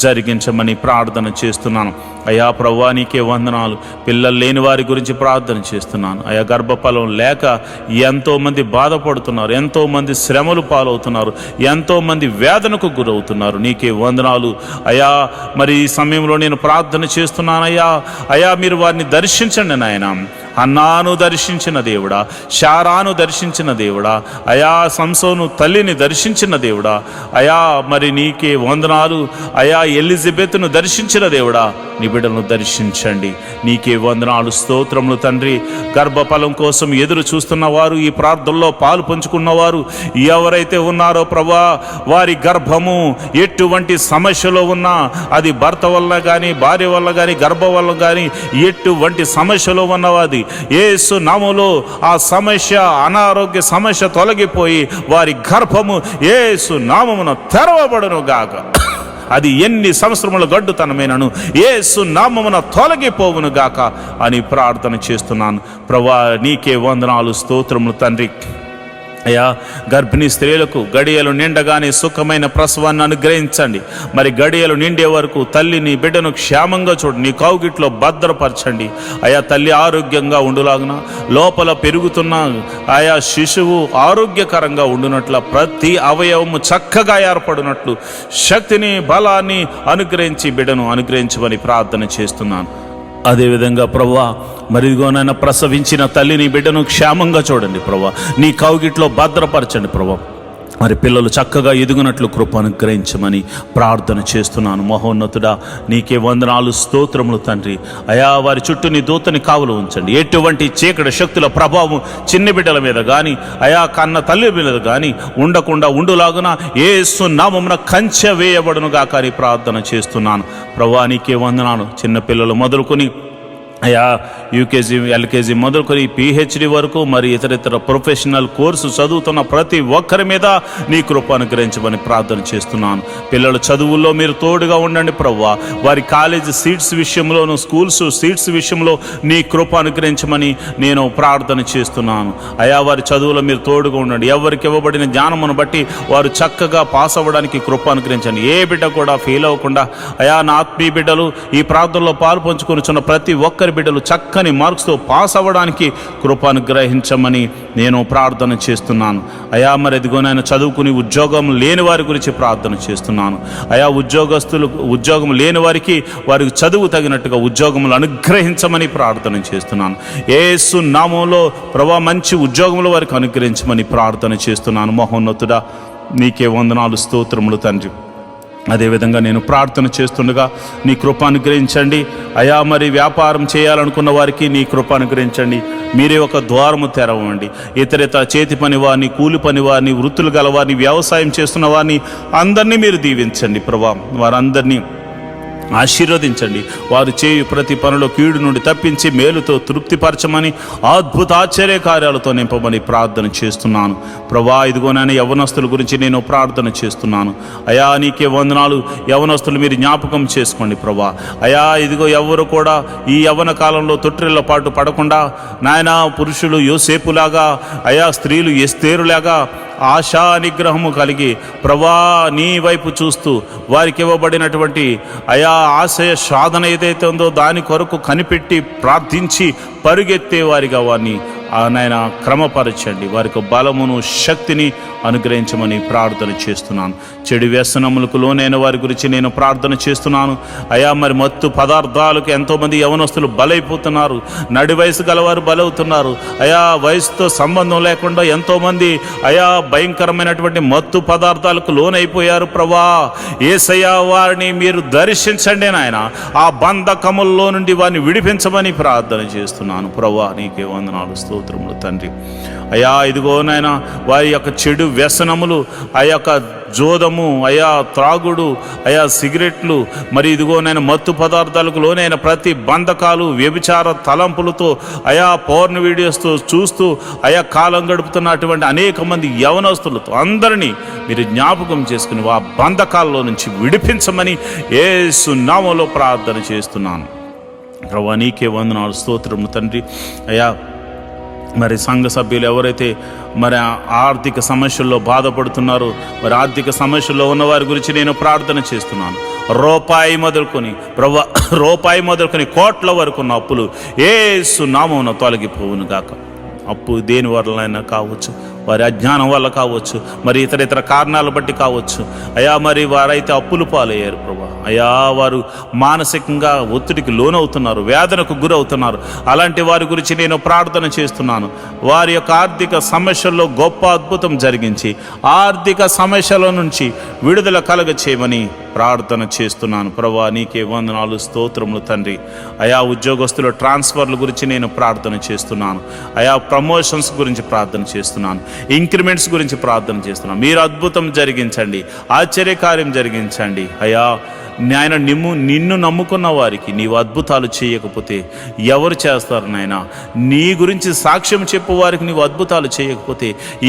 జరిగించమని ప్రార్థన చేస్తున్నాను అయా. ప్రభువా, నీకే వందనాలు. పిల్లలు లేని వారి గురించి ప్రార్థన చేస్తున్నాను అయా. గర్భఫలం లేక ఎంతోమంది బాధపడుతున్నారు, ఎంతోమంది శ్రమలు పాలవుతున్నారు, ఎంతోమంది వేదనకు గురవుతున్నారు. నీకే వందనాలు అయా. మరి ఈ సమయంలో నేను ప్రార్థన చేస్తున్నాను అయ్యా. అయా, మీరు వారిని దర్శించండి నాయన. హన్నాను దర్శించిన దేవుడా, శారాను దర్శించిన దేవుడా అయా, సంసోను తల్లిని దర్శించిన దేవుడా అయా. మరి నీకే వందనాలు అయా. ఎలిజబెత్ను దర్శించిన దేవుడా, నీ బిడ్డలను దర్శించండి. నీకే వందనాలు, స్తోత్రములు తండ్రి. గర్భఫలం కోసం ఎదురు చూస్తున్న వారు, ఈ ప్రార్థనలో పాలు పంచుకున్నవారు ఎవరైతే ఉన్నారో ప్రభా, వారి గర్భము ఎటువంటి సమస్యలో ఉన్నా, అది భర్త వల్ల కానీ, భార్య వల్ల కానీ, గర్భం వల్ల కానీ, ఎటువంటి సమస్యలో ఉన్నవాది యేసు నామములో ఆ సమస్య, అనారోగ్య సమస్య తొలగిపోయి వారి గర్భము యేసు నామమున తెరవబడును గాక. అది ఎన్ని సంవత్సరముల గడ్డుతనమైనను యేసు నామమున తొలగిపోవును గాక అని ప్రార్థన చేస్తున్నాను ప్రభువా. నీకే వందనాలు, స్తోత్రములు తండ్రి అయ్యా. గర్భిణీ స్త్రీలకు గడియలు నిండగానే సుఖమైన ప్రసవాన్ని అనుగ్రహించండి. మరి గడియలు నిండే వరకు తల్లిని బిడ్డను క్షేమంగా చూడు, నీ కౌగిట్లో భద్రపరచండి అయా. తల్లి ఆరోగ్యంగా ఉండులాగున, లోపల పెరుగుతున్న ఆయా శిశువు ఆరోగ్యకరంగా ఉండునట్ల, ప్రతి అవయవము చక్కగా ఏర్పడినట్లు శక్తిని, బలాన్ని అనుగ్రహించి బిడ్డను అనుగ్రహించమని ప్రార్థన చేస్తున్నాను. అదేవిధంగా ప్రభువా, మరిదిగోనైనా ప్రసవించిన తల్లిని బిడ్డను క్షేమంగా చూడండి ప్రభువా. నీ కౌగిట్లో భద్రపరచండి ప్రభువా. మరి పిల్లలు చక్కగా ఎదుగునట్లు కృప అనుగ్రహించమని ప్రార్థన చేస్తున్నాను. మహోన్నతుడా, నీకే వందనాలు, స్తోత్రములు తండ్రి అయా. వారి చుట్టూ నీ దూతని కావలు ఉంచండి. ఎటువంటి చీకటి శక్తుల ప్రభావం చిన్ని బిడ్డల మీద కానీ అయా, కన్న తల్లి మీద కానీ ఉండకుండా ఉండులాగున యేసు నామమున కంచె వేయబడునుగా కానీ ప్రార్థన చేస్తున్నాను ప్రభువా. నీకే వందనాలు. చిన్నపిల్లలు మొదలుకొని అయా యూకేజీ ఎల్కేజీ మొదలుకొని పిహెచ్డి వరకు మరి ఇతర ప్రొఫెషనల్ కోర్సు చదువుతున్న ప్రతి ఒక్కరి మీద నీ కృప అనుగ్రహించమని ప్రార్థన చేస్తున్నాను. పిల్లల చదువుల్లో మీరు తోడుగా ఉండండి ప్రభువా. వారి కాలేజీ సీట్స్ విషయంలోను, స్కూల్స్ సీట్స్ విషయంలో నీ కృప అనుగ్రహించమని నేను ప్రార్థన చేస్తున్నాను. అయా వారి చదువులో మీరు తోడుగా ఉండండి. ఎవరికి ఇవ్వబడిన జ్ఞానమును బట్టి వారు చక్కగా పాస్ అవ్వడానికి కృప అనుగ్రహించండి. ఏ బిడ్డ కూడా ఫెయిల్ అవ్వకుండా అయా నా ఆత్మీయ బిడ్డలు ఈ ప్రార్థనలో పాలు పంచుకొనిచున్న ప్రతి ఒక్కరి బిడ్డలు చక్కని మార్క్స్తో పాస్ అవ్వడానికి కృప అనుగ్రహించమని నేను ప్రార్థన చేస్తున్నాను. అయా మరి ఎదిగోనైనా చదువుకుని ఉద్యోగం లేని వారి గురించి ప్రార్థన చేస్తున్నాను. అయా ఉద్యోగం లేని వారికి వారికి చదువు తగినట్టుగా ఉద్యోగములు అనుగ్రహించమని ప్రార్థన చేస్తున్నాను. యేసు నామములో ప్రభువా మంచి ఉద్యోగములు వారికి అనుగ్రహించమని ప్రార్థన చేస్తున్నాను. మహోన్నతుడా నీకే వందనాలు, స్తోత్రములు తండ్రి. అదేవిధంగా నేను ప్రార్థన చేస్తుండగా నీ కృప అనుగ్రహించండి. అయా మరి వ్యాపారం చేయాలనుకున్న వారికి నీ కృప అనుగ్రహించండి. మీరే ఒక ద్వారము తెరవండి. ఇతర చేతి పని వారిని, కూలి పని వారిని, వృత్తులు గల వారిని, వ్యవసాయం చేస్తున్న వారిని అందరినీ మీరు దీవించండి ప్రభా. వారందరినీ ఆశీర్వదించండి. వారు చేయు ప్రతి పనిలో కీడు నుండి తప్పించి మేలుతో తృప్తిపరచమని, అద్భుత ఆశ్చర్య కార్యాలతో నింపమని ప్రార్థన చేస్తున్నాను ప్రభా. ఇదిగోనైనా యవనస్తుల గురించి నేను ప్రార్థన చేస్తున్నాను. అయా నీకే వందనాలు. యవనస్తులు మీరు జ్ఞాపకం చేసుకోండి ప్రభా. అయా ఇదిగో ఎవరు కూడా ఈ యవ్వన కాలంలో తొట్టిళ్ళ పాటు పడకుండా నాయనా పురుషులు యోసేపులాగా, అయా స్త్రీలు ఎస్తేరులాగా ఆశా నిగ్రహము కలిగి ప్రభా నీ వైపు చూస్తూ వారికి ఇవ్వబడినటువంటి అయా ఆశయ సాధన ఏదైతే ఉందో దాని కొరకు కనిపెట్టి ప్రార్థించి పరుగెత్తే వారిగా వారిని నాయన క్రమపరచండి. వారికి బలమును శక్తిని అనుగ్రహించమని ప్రార్థన చేస్తున్నాను. చెడు వ్యసనములకు లోనైన వారి గురించి నేను ప్రార్థన చేస్తున్నాను. అయా మరి మత్తు పదార్థాలకు ఎంతోమంది యవనస్తులు బలైపోతున్నారు. నడి వయసు గలవారు బలవుతున్నారు. అయా వయసుతో సంబంధం లేకుండా ఎంతోమంది అయా భయంకరమైనటువంటి మత్తు పదార్థాలకు లోనైపోయారు ప్రభా. యేసయ్యా వారిని మీరు దర్శించండి నాయన. ఆ బంధకముల్లో నుండి వారిని విడిపించమని ప్రార్థన చేస్తున్నాను ప్రభా. నీకే వందనాలు, స్తోత్రములు తండ్రి. అయా ఇదిగో నాయన వారి యొక్క చెడు వ్యసనములు, ఆ యొక్క జోదము, అయా త్రాగుడు, అయా సిగరెట్లు, మరి ఇదిగోనైనా మత్తు పదార్థాలకు లోనైన ప్రతి బంధకాలు, వ్యభిచార తలంపులతో అయా పోర్న్ వీడియోస్తో చూస్తూ అయా కాలం గడుపుతున్నటువంటి అనేక మంది యవనస్తులతో అందరినీ మీరు జ్ఞాపకం చేసుకుని ఆ బంధకాల్లో నుంచి విడిపించమని యేసు నామములో ప్రార్థన చేస్తున్నాను ప్రభువా. నీకే వందనాలు, స్తోత్రము తండ్రి. అయా మరి సంఘ సభ్యులు ఎవరైతే మరి ఆర్థిక సమస్యల్లో బాధపడుతున్నారో, మరి ఆర్థిక సమస్యల్లో ఉన్న వారి గురించి నేను ప్రార్థన చేస్తున్నాను. రూపాయి మొదలుకొని కోట్ల వరకు ఉన్న అప్పులు యేసు నామమున తొలగిపోవును గాక. అప్పు దేని వల్లైనా కావచ్చు, వారి అజ్ఞానం వల్ల కావచ్చు, మరి ఇతర కారణాల బట్టి కావచ్చు. అయా మరి వారైతే అప్పులు పాలయ్యారు ప్రభా. అయా వారు మానసికంగా ఒత్తిడికి లోనవుతున్నారు, వేదనకు గురవుతున్నారు. అలాంటి వారి గురించి నేను ప్రార్థన చేస్తున్నాను. వారి యొక్క ఆర్థిక సమస్యల్లో గొప్ప అద్భుతం జరిగించి ఆర్థిక సమస్యల నుంచి విడుదల కలగ చేయమని ప్రార్థన చేస్తున్నాను ప్రభా. నీకే వందనాలు, స్తోత్రములు తండ్రి. అయా ఉద్యోగస్తుల ట్రాన్స్ఫర్ల గురించి నేను ప్రార్థన చేస్తున్నాను. అయా ప్రమోషన్స్ గురించి ప్రార్థన చేస్తున్నాను. ఇంక్రిమెంట్స్ గురించి ప్రార్థన చేస్తున్నాను. మీరు అద్భుతం జరిగించండి, ఆశ్చర్యకార్యం జరిగించండి. అయా నాయన నిన్ను నమ్ముకున్న వారికి నీవు అద్భుతాలు చేయకపోతే ఎవరు చేస్తారు నాయన? నీ గురించి సాక్ష్యం చెప్పు వారికి నీవు అద్భుతాలు చేయకపోతే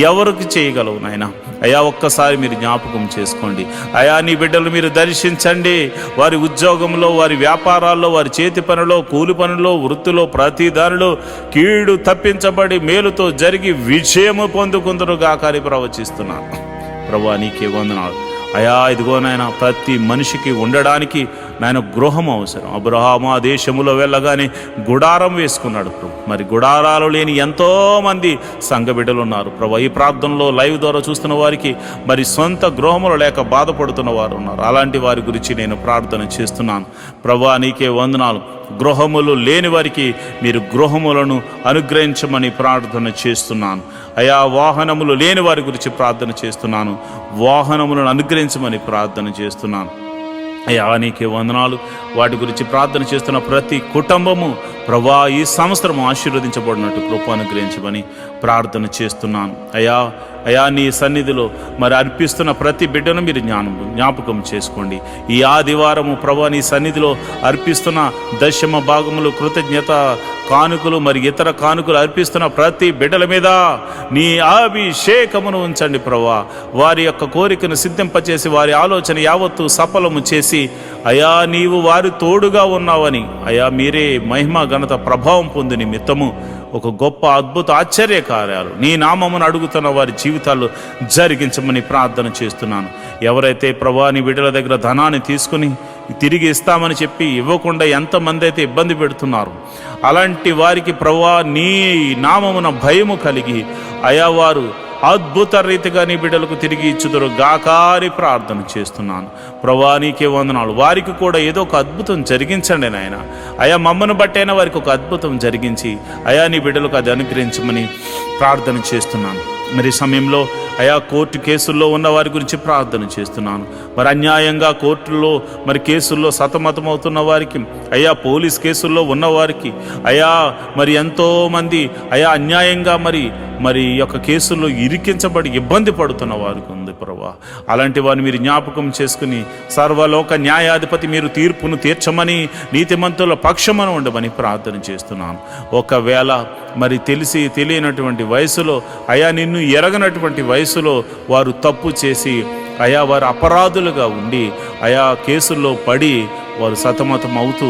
ఎవరికి చేయగలవు నాయన? అయా ఒక్కసారి మీరు జ్ఞాపకం చేసుకోండి. అయా నీ బిడ్డలు మీరు దర్శించండి. వారి ఉద్యోగంలో, వారి వ్యాపారాల్లో, వారి చేతి పనిలో, కూలి పనిలో, వృత్తిలో, ప్రతి దానిలో కీడు తప్పించబడి మేలుతో జరిగి విజయము పొందుకుందరుగా కానీ ప్రవచిస్తున్నాను ప్రభువా. నీకే వందనాలు. అయా ఇదిగో నాయన ప్రతి మనిషికి ఉండడానికి నాయన గృహం అవసరం. అబ్రహాము ఆ దేశములో వెళ్ళగానే గుడారం వేసుకున్నాడు ప్రభు. మరి గుడారాలు లేని ఎంతోమంది సంఘ బిడ్డలు ఉన్నారు ప్రభు. ఈ ప్రార్థనలో లైవ్ ద్వారా చూస్తున్న వారికి మరి సొంత గృహములు లేక బాధపడుతున్న వారు ఉన్నారు. అలాంటి వారి గురించి నేను ప్రార్థన చేస్తున్నాను ప్రభు. నీకే వందనాలు. గృహములు లేని వారికి మీరు గృహములను అనుగ్రహించమని ప్రార్థన చేస్తున్నాను. అయా వాహనములు లేని వారి గురించి ప్రార్థన చేస్తున్నాను. వాహనములను అనుగ్రహించమని ప్రార్థన చేస్తున్నాను. అయ్యా నీకే వందనాలు. వాటి గురించి ప్రార్థన చేస్తున్న ప్రతి కుటుంబము ప్రభా ఈ సంవత్సరం ఆశీర్వదించబడినట్టు కృప అనుగ్రహించమని ప్రార్థన చేస్తున్నాను. అయా నీ సన్నిధిలో మరి అర్పిస్తున్న ప్రతి బిడ్డను మీరు జ్ఞాపకం చేసుకోండి. ఈ ఆదివారము ప్రభా నీ సన్నిధిలో అర్పిస్తున్న దశమ భాగములు, కృతజ్ఞత కానుకలు, మరి ఇతర కానుకలు అర్పిస్తున్న ప్రతి బిడ్డల మీద నీ అభిషేకమును ఉంచండి ప్రభా. వారి యొక్క కోరికను సిద్ధింపచేసి వారి ఆలోచన యావత్తు సఫలము చేసి అయా నీవు వారి తోడుగా ఉన్నావని, అయా మీరే మహిమ ఘనత ప్రభావం పొంది నిమిత్తము ఒక గొప్ప అద్భుత ఆశ్చర్య కార్యాలు నీ నామమును అడుగుతున్న వారి జీవితాల్లో జరిగించమని ప్రార్థన చేస్తున్నాను. ఎవరైతే ప్రభా నీ బిడ్డల దగ్గర ధనాన్ని తీసుకుని తిరిగి ఇస్తామని చెప్పి ఇవ్వకుండా ఎంతమంది అయితే ఇబ్బంది పెడుతున్నారు, అలాంటి వారికి ప్రభా నీ నామమున భయము కలిగి అయా వారు అద్భుత రీతిగా నీ బిడ్డలకు తిరిగి ఇచ్చుదురు గాకారి ప్రార్థన చేస్తున్నాను. ప్రభా నీకే వందనాలు. వారికి కూడా ఏదో ఒక అద్భుతం జరిగించండి నాయన. అయా మమ్మను బట్టైనా వారికి ఒక అద్భుతం జరిగించి అయా నీ బిడ్డలకు అది అనుగ్రహించమని ప్రార్థన చేస్తున్నాను. మరి సమయంలో అయా కోర్టు కేసుల్లో ఉన్న వారి గురించి ప్రార్థన చేస్తున్నాను. మరి అన్యాయంగా కోర్టుల్లో మరి కేసుల్లో సతమతమవుతున్న వారికి, అయా పోలీస్ కేసుల్లో ఉన్నవారికి, అయా మరి ఎంతోమంది అయా అన్యాయంగా మరి యొక్క కేసుల్లో ఇరికించబడి ఇబ్బంది పడుతున్న వారికి ఉంది ప్రభా. అలాంటి వారిని మీరు జ్ఞాపకం చేసుకుని సర్వలోక న్యాయాధిపతి మీరు తీర్పును తీర్చమని, నీతిమంతుల పక్షమున ఉండమని ప్రార్థన చేస్తున్నాను. ఒకవేళ మరి తెలియనటువంటి వయసులో అయా నిన్ను ఎరగనటువంటి వయసులో వారు తప్పు చేసి అయా వారు అపరాధులుగా ఉండి అయా కేసుల్లో పడి వారు సతమతం అవుతూ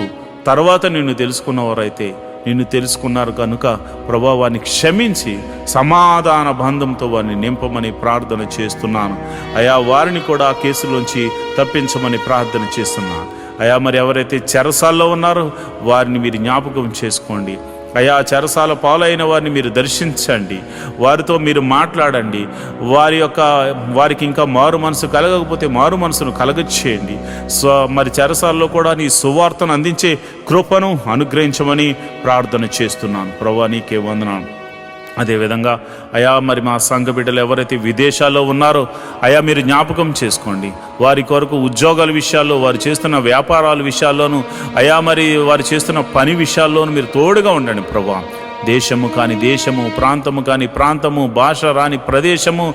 తర్వాత నిన్ను తెలుసుకున్నవారైతే నిన్ను తెలుసుకున్నారు కనుక ప్రభావాన్ని క్షమించి సమాధాన బంధంతో వారిని నింపమని ప్రార్థన చేస్తున్నాను. అయా వారిని కూడా ఆ కేసులోంచి తప్పించమని ప్రార్థన చేస్తున్నాను. అయా మరి ఎవరైతే చెరసాల్లో ఉన్నారో వారిని మీరు జ్ఞాపకం చేసుకోండి. అయా చెరసాల పాలైన వారిని మీరు దర్శించండి, వారితో మీరు మాట్లాడండి. వారికి ఇంకా మారు మనసు కలగకపోతే మారు మనసును కలగచేయండి. మరి చెరసాల్లో కూడా నీ సువార్తను అందించే కృపను అనుగ్రహించమని ప్రార్థన చేస్తున్నాను. ప్రభువా నీకే వందనాలు. అదేవిధంగా అయా మరి మా సంఘ బిడ్డలు ఎవరైతే విదేశాల్లో ఉన్నారో అయా మీరు జ్ఞాపకం చేసుకోండి. వారి కొరకు ఉద్యోగాల విషయాల్లో, వారు చేస్తున్న వ్యాపారాల విషయాల్లోనూ, అయా మరి వారు చేస్తున్న పని విషయాల్లోనూ మీరు తోడుగా ఉండండి ప్రభువా. దేశము కాని దేశము, ప్రాంతము కాని ప్రాంతము, భాష రాని ప్రదేశము,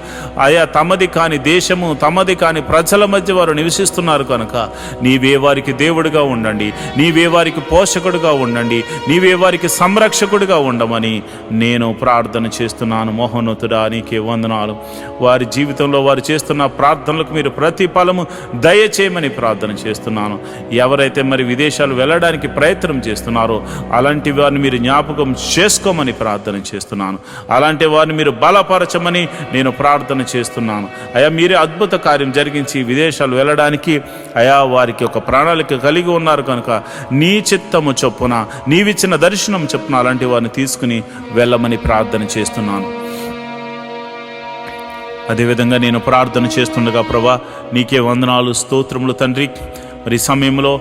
ఆయా తమది కాని దేశము, తమది కాని ప్రజల మధ్య వారు నివసిస్తున్నారు కనుక నీవే వారికి దేవుడిగా ఉండండి, నీవే వారికి పోషకుడిగా ఉండండి, నీవే వారికి సంరక్షకుడిగా ఉండమని నేను ప్రార్థన చేస్తున్నాను. మహోన్నతుడా నీకే వందనాలు. వారి జీవితంలో వారు చేస్తున్న ప్రార్థనలకు మీరు ప్రతిఫలము దయచేయమని ప్రార్థన చేస్తున్నాను. ఎవరైతే మరి విదేశాలు వెళ్ళడానికి ప్రయత్నం చేస్తున్నారో అలాంటి వారిని మీరు జ్ఞాపకం చేసుకోమని ప్రార్థన చేస్తున్నాను. అలాంటి వారిని మీరు బలపరచమని నేను ప్రార్థన చేస్తున్నాను. అయా మీరే అద్భుత కార్యం జరిగించి విదేశాలు వెళ్ళడానికి అయా వారికి ఒక ప్రణాళిక కలిగి ఉన్నారు కనుక నీ చిత్తము చొప్పున, నీవిచ్చిన దర్శనం చొప్పున అలాంటి వారిని తీసుకుని వెళ్ళమని ప్రార్థన చేస్తున్నాను. అదేవిధంగా నేను ప్రార్థన చేస్తుండగా ప్రభా నీకే వందనాలు, స్తోత్రములు తండ్రి. మరి సమయంలో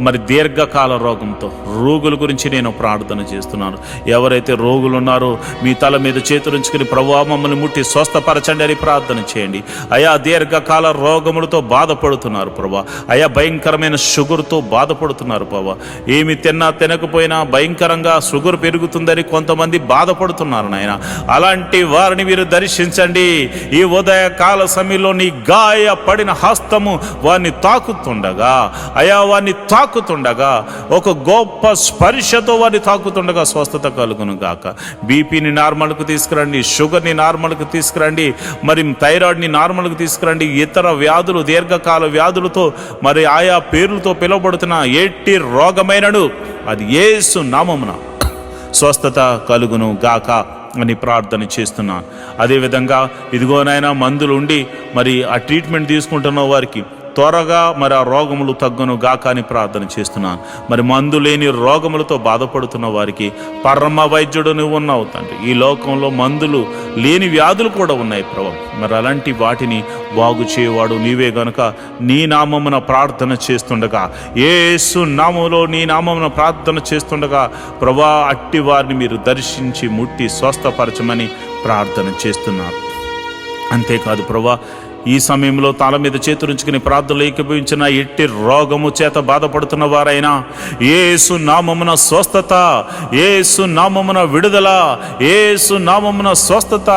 మరి దీర్ఘకాల రోగుల గురించి నేను ప్రార్థన చేస్తున్నాను. ఎవరైతే రోగులు ఉన్నారో మీ తల మీద చేతులుంచుకుని ప్రభువా మమ్మల్ని ముట్టి స్వస్థపరచండి అని ప్రార్థన చేయండి. అయా దీర్ఘకాల రోగములతో బాధపడుతున్నారు ప్రభా. అయా భయంకరమైన షుగర్తో బాధపడుతున్నారు ప్రభా. ఏమి తినకపోయినా భయంకరంగా షుగర్ పెరుగుతుందని కొంతమంది బాధపడుతున్నారు నాయన. అలాంటి వారిని మీరు దర్శించండి. ఈ ఉదయకాల సమయంలో నీ గాయపడిన హస్తము వారిని తాకుతుండగా, అయా వారిని తాకుతుండగా, ఒక గొప్ప స్పర్శతో వారిని తాకుతుండగా స్వస్థత కలుగును గాక. బీపీని నార్మల్కు తీసుకురండి, షుగర్ని నార్మల్కు తీసుకురండి, మరి థైరాయిడ్ని నార్మల్కు తీసుకురండి. ఇతర వ్యాధులు, దీర్ఘకాల వ్యాధులతో మరి ఆయా పేర్లతో పిలువబడుతున్న ఎట్టి రోగమైనను అది యేసు నామమున స్వస్థత కలుగును గాక అని ప్రార్థన చేస్తున్నాను. అదేవిధంగా ఇదిగోనైనా మందులు ఉండి మరి ఆ ట్రీట్మెంట్ తీసుకుంటున్న వారికి త్వరగా మరి ఆ రోగములు తగ్గును గాక అని ప్రార్థన చేస్తున్నాను. మరి మందు లేని రోగములతో బాధపడుతున్న వారికి పరమ వైద్యుడు నువ్వు ఉన్నావు తండ్రి. ఈ లోకంలో మందులు లేని వ్యాధులు కూడా ఉన్నాయి ప్రభు. మరి అలాంటి వాటిని బాగు చేయవాడు నీవే గనుక నీ నామమున ప్రార్థన చేస్తుండగా, యేసు నామములో నీ నామమున ప్రార్థన చేస్తుండగా ప్రభా అట్టి వారిని మీరు దర్శించి ముట్టి స్వస్థపరచమని ప్రార్థన చేస్తున్నారు. అంతేకాదు ప్రభా ఈ సమయంలో తల మీద చేతులుంచుకుని ప్రార్థనలు ఏకీభవించిన ఎట్టి రోగము చేత బాధపడుతున్న వారైనా యేసు నామమున స్వస్థత, యేసు నామమున విడుదల, యేసు నామమున స్వస్థత,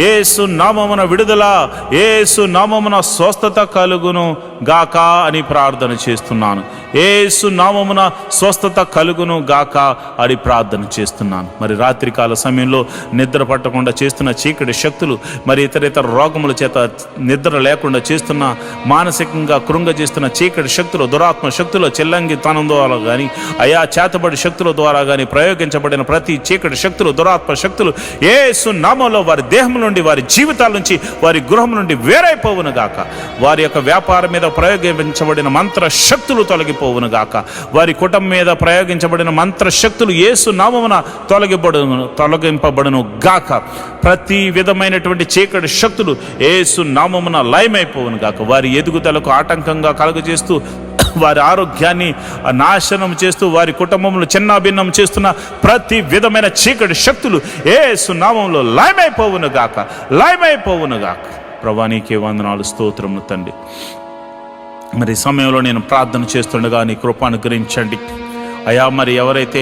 యేసు నామమున విడుదల, యేసు నామమున స్వస్థత కలుగును గాక అని ప్రార్థన చేస్తున్నాను. యేసు నామమున స్వస్థత కలుగును గాక అని ప్రార్థన చేస్తున్నాను. మరి రాత్రికాల సమయంలో నిద్ర పట్టకుండా చేస్తున్న చీకటి శక్తులు, మరి ఇతర రోగముల చేత నిద్ర లేకుండా చేస్తున్న, మానసికంగా కృంగజేస్తున్న చీకటి శక్తులు, దురాత్మ శక్తులు, చెల్లంగితనం ద్వారా కానీ అయా చేతబడి శక్తుల ద్వారా కానీ ప్రయోగించబడిన ప్రతి చీకటి శక్తులు, దురాత్మ శక్తులు యేసు నామములో వారి దేహం నుండి, వారి జీవితాల నుంచి, వారి గృహం నుండి వేరైపోవును గాక. వారి యొక్క వ్యాపారం మీద ప్రయోగించబడిన మంత్ర శక్తులు తొలగిపోవును గాక. వారి కుటుంబం మీద ప్రయోగించబడిన మంత్ర శక్తులు యేసు నామమున తొలగింపబడును గాక. ప్రతి విధమైనటువంటి చీకటి శక్తులు యేసు నామమున లయమైపోవును గాక. వారి ఎదుగుదలకు ఆటంకంగా కలుగజేస్తూ, వారి ఆరోగ్యాన్ని నాశనం చేస్తూ, వారి కుటుంబంలో చిన్నాభిన్నం చేస్తున్న ప్రతి విధమైన చీకటి శక్తులు యేసు నామములో లయమైపోవును గాక, లయమైపోవును గాక. ప్రభువా నీకే వందనాలు, స్తోత్రములు తండ్రి. మరి సమయంలో నేను ప్రార్థన చేస్తుండగా నీ కృప అనుగ్రహించండి అయా. మరి ఎవరైతే